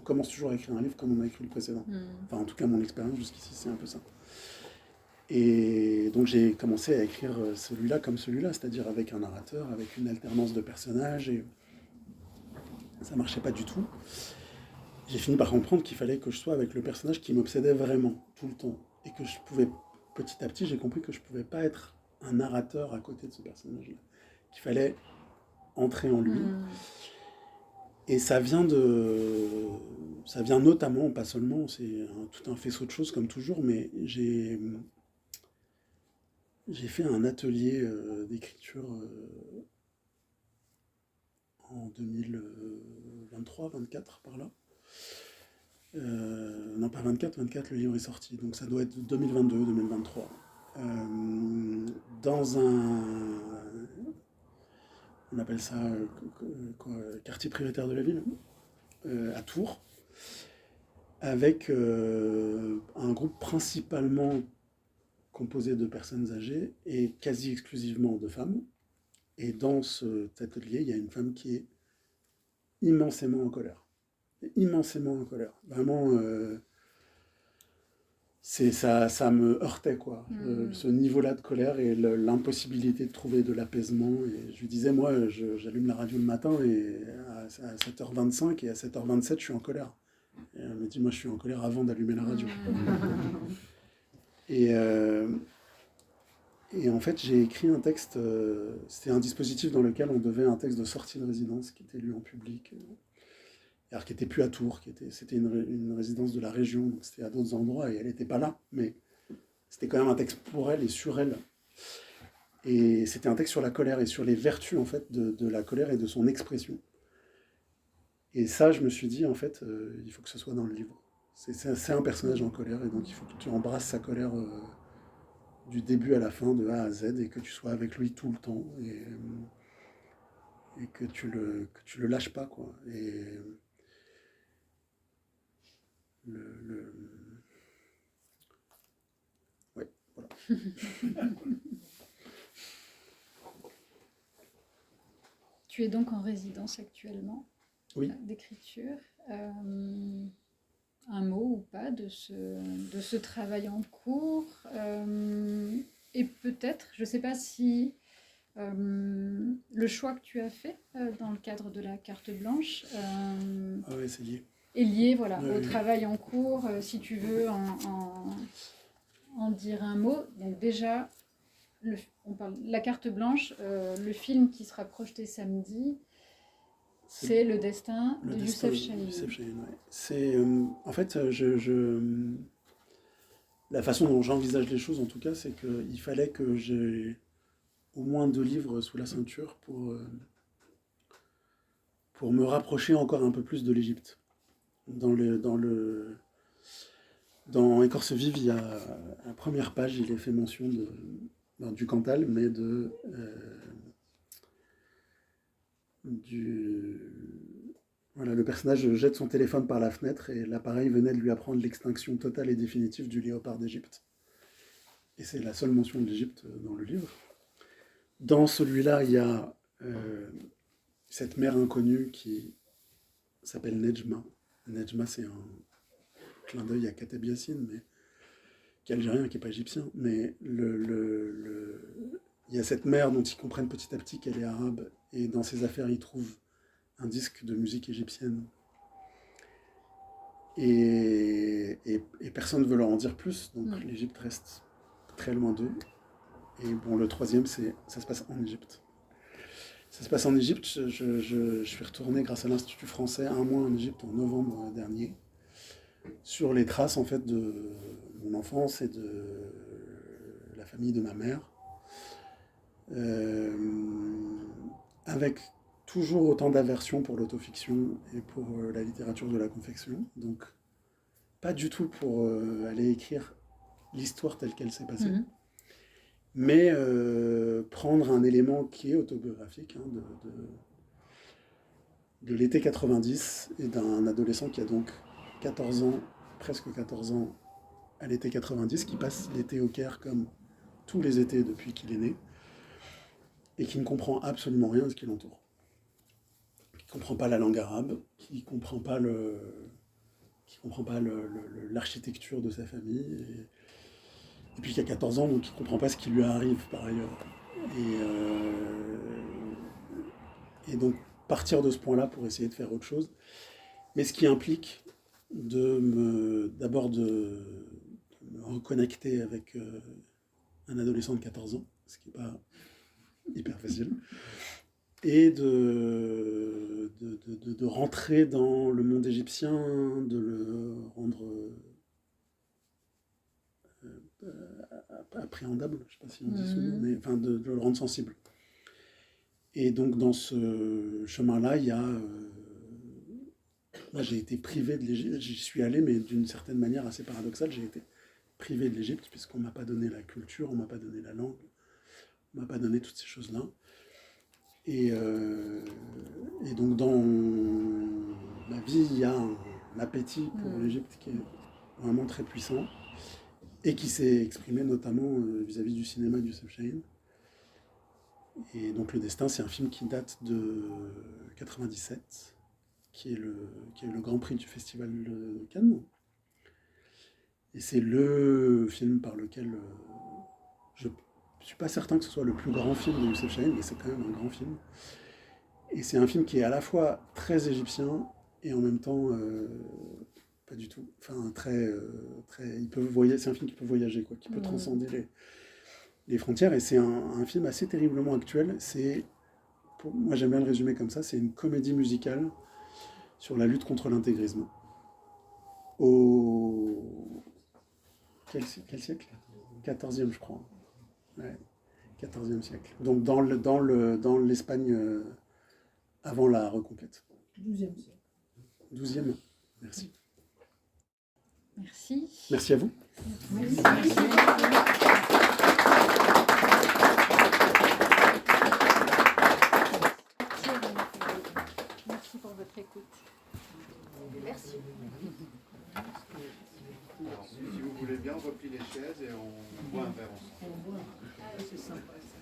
commence toujours à écrire un livre comme on a écrit le précédent. Enfin, en tout cas, mon expérience jusqu'ici, c'est un peu ça. Et donc, j'ai commencé à écrire celui-là comme celui-là, c'est-à-dire avec un narrateur, avec une alternance de personnages, et ça marchait pas du tout. J'ai fini par comprendre qu'il fallait que je sois avec le personnage qui m'obsédait vraiment, tout le temps. Et que je pouvais, petit à petit, j'ai compris que je pouvais pas être un narrateur à côté de ce personnage-là. Qu'il fallait entrer en lui. Et ça vient notamment, pas seulement, c'est tout un faisceau de choses comme toujours, mais j'ai fait un atelier d'écriture en 2023-24 par là. Non, pas 24, le livre est sorti, donc ça doit être 2022-2023. Dans on appelle ça quartier prioritaire de la ville, à Tours. avec un groupe principalement composé de personnes âgées et quasi exclusivement de femmes. Et dans cet atelier, il y a une femme qui est immensément en colère. Immensément en colère. Vraiment, ça me heurtait, quoi. Ce niveau-là de colère et l'impossibilité de trouver de l'apaisement. Et je lui disais, moi, j'allume la radio le matin et à 7h25 et à 7h27, je suis en colère. Et elle me dit, moi, je suis en colère avant d'allumer la radio. Et en fait, j'ai écrit un texte, c'était un dispositif dans lequel on devait un texte de sortie de résidence qui était lu en public. Alors qui n'était plus à Tours, c'était une résidence de la région, donc c'était à d'autres endroits et elle n'était pas là, mais c'était quand même un texte pour elle et sur elle. Et c'était un texte sur la colère et sur les vertus en fait de la colère et de son expression. Et ça, je me suis dit, en fait, il faut que ce soit dans le livre. C'est un personnage en colère et donc il faut que tu embrasses sa colère du début à la fin, de A à Z, et que tu sois avec lui tout le temps et que tu le lâches pas, quoi. Et ouais, voilà. Tu es donc en résidence actuellement Oui. d'écriture. Un mot ou pas de ce travail en cours et peut-être, je ne sais pas si le choix que tu as fait dans le cadre de la carte blanche Ah ouais, c'est lié. Est lié voilà, Ouais, au travail en cours, si tu veux en dire un mot. Donc déjà, on parle la carte blanche, le film qui sera projeté samedi, c'est Le Destin de Youssef Chahine. Ouais. C'est, en fait, la façon dont j'envisage les choses, en tout cas, c'est qu'il fallait que j'ai au moins 2 livres sous la ceinture pour me rapprocher encore un peu plus de l'Égypte. Dans Écorce vive, il y a à la première page, il est fait mention du Cantal, mais voilà, le personnage jette son téléphone par la fenêtre et l'appareil venait de lui apprendre l'extinction totale et définitive du léopard d'Égypte. Et c'est la seule mention de l'Égypte dans le livre. Dans celui-là, il y a cette mère inconnue qui s'appelle Nejma. Nejma, c'est un clin d'œil à Kateb Yassine, mais qui est algérien, qui n'est pas égyptien. Mais il y a cette mère dont ils comprennent petit à petit qu'elle est arabe, et dans ses affaires, ils trouvent un disque de musique égyptienne. Et personne ne veut leur en dire plus, donc l'Égypte reste très loin d'eux. Et bon, le troisième, ça se passe en Égypte. Ça se passe en Égypte. Je suis retourné grâce à l'Institut français 1 mois en Égypte en novembre dernier, sur les traces en fait de mon enfance et de la famille de ma mère, avec toujours autant d'aversion pour l'autofiction et pour la littérature de la confection. Donc, pas du tout pour aller écrire l'histoire telle qu'elle s'est passée, mais prendre un élément qui est autobiographique, hein, de l'été 90 et d'un adolescent qui a donc 14 ans, presque 14 ans, à l'été 90, qui passe l'été au Caire comme tous les étés depuis qu'il est né, et qui ne comprend absolument rien de ce qui l'entoure. Qui ne comprend pas la langue arabe, qui ne comprend pas l'architecture de sa famille, et puis qui a 14 ans, donc qui ne comprend pas ce qui lui arrive par ailleurs. Et donc partir de ce point-là pour essayer de faire autre chose, mais ce qui implique d'abord de me reconnecter avec un adolescent de 14 ans, ce qui n'est pas hyper facile, et de rentrer dans le monde égyptien, de le rendre appréhendable, je ne sais pas si on dit ce mot, mais enfin de le rendre sensible. Et donc dans ce chemin-là, il y a... moi j'ai été privé de l'Égypte, j'y suis allé, mais d'une certaine manière assez paradoxale, j'ai été privé de l'Égypte, puisqu'on ne m'a pas donné la culture, on ne m'a pas donné la langue, on ne m'a pas donné toutes ces choses-là. Et donc dans ma vie, il y a appétit pour l'Égypte qui est vraiment très puissant et qui s'est exprimé notamment vis-à-vis du cinéma de Youssef Chahine. Et donc Le Destin, c'est un film qui date de 97, qui a eu le Grand Prix du Festival de Cannes. Et c'est le film par lequel je ne suis pas certain que ce soit le plus grand film de Youssef Chahine, mais c'est quand même un grand film. Et c'est un film qui est à la fois très égyptien et en même temps pas du tout. Enfin, c'est un film qui peut voyager, quoi, qui peut transcender les frontières. Et c'est un film assez terriblement actuel. Moi, j'aime bien le résumer comme ça. C'est une comédie musicale sur la lutte contre l'intégrisme. Quel siècle 14e, je crois. Ouais, 14e siècle. Donc dans l'Espagne avant la reconquête. 12e siècle. 12e. Merci. Merci. Merci à vous. Merci pour votre écoute. Merci. Alors, si vous voulez bien, on replie les chaises et on boit un verre ensemble. C'est sympa ça.